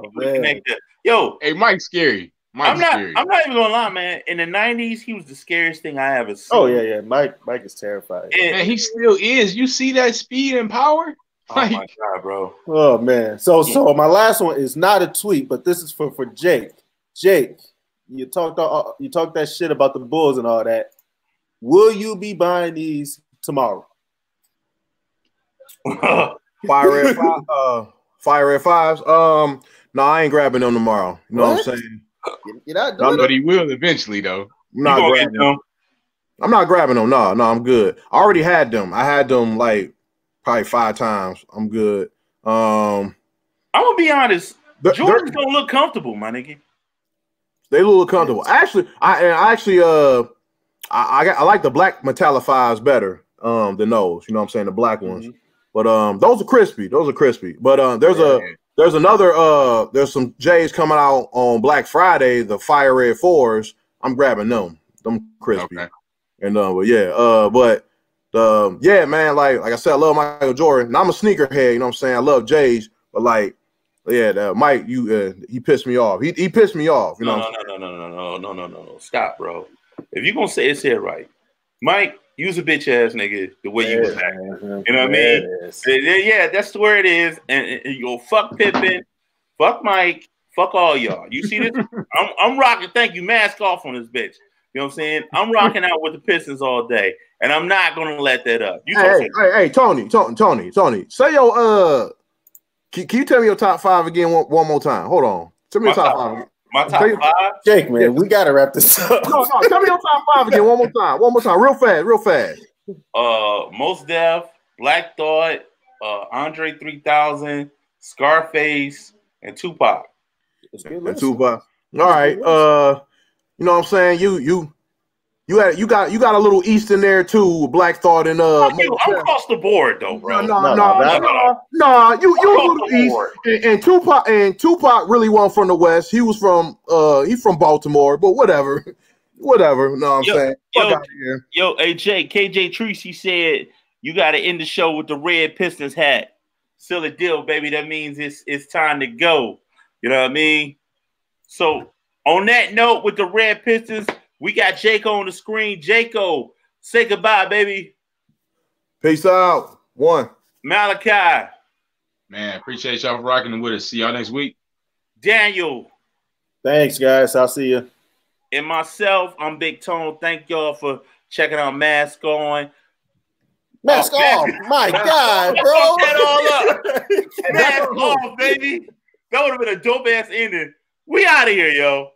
Yo, hey, Mike's scary. I'm not even gonna lie, man. In the 90s, he was the scariest thing I ever seen. Oh yeah. Mike is terrifying. And he still is. You see that speed and power? Oh my god, bro. Oh man. So my last one is not a tweet, but this is for Jake. Jake, you talked that shit about the Bulls and all that. Will you be buying these tomorrow? Fire Red 5s. No, I ain't grabbing them tomorrow. You know what I'm saying? You're not doing but he will eventually, though. I'm not grabbing them. I'm not grabbing them. No, I'm good. I already had them. I had them like probably 5 times. I'm good. I'm gonna be honest. Jordans don't look comfortable, my nigga. They look comfortable. Actually, I like the black Metallic 5s better than those. You know what I'm saying? The black ones. But those are crispy. But there's some J's coming out on Black Friday, the Fire Red 4s. I'm grabbing them. Them crispy. Okay. And yeah, man, like I said, I love Michael Jordan. And I'm a sneakerhead, you know what I'm saying? I love J's, but like, yeah, Mike, he pissed me off. He pissed me off. You know? No. Stop, bro. If you're gonna say it's here right, Mike, use a bitch ass nigga the way you was acting. You know what I mean? Yeah, that's where it is. And you go fuck Pippen, fuck Mike, fuck all y'all. You see this? I'm rocking. Thank you. Mask off on this bitch. You know what I'm saying? I'm rocking out with the Pistons all day, and I'm not gonna let that up. Hey, Tony. Say your Can you tell me your top 5 again one more time? Hold on. Tell me your top 5 again. My top 5? Jake, man, we gotta wrap this up. No, tell me your top 5 again one more time. Real fast. Mos Def, Black Thought, Andre 3000, Scarface, and Tupac. Tupac. All right. You know what I'm saying? You got a little East in there too, Black Thought and I'm across the board though, bro. No, you a little East. And Tupac really wasn't from the West. He was from Baltimore, but whatever. No, I'm saying. Yo, hey Jay, KJ Tracy said you gotta end the show with the red Pistons hat. Seal a deal, baby. That means it's time to go. You know what I mean? So on that note, with the red Pistons, we got Jaco on the screen. Jaco, say goodbye, baby. Peace out. One. Malachi. Man, appreciate y'all for rocking with us. See y'all next week. Daniel. Thanks, guys. I'll see you. And myself, I'm Big Tone. Thank y'all for checking out Mask On. Mask off. My God, bro. That all up. Mask off, baby. That would have been a dope ass ending. We out of here, yo.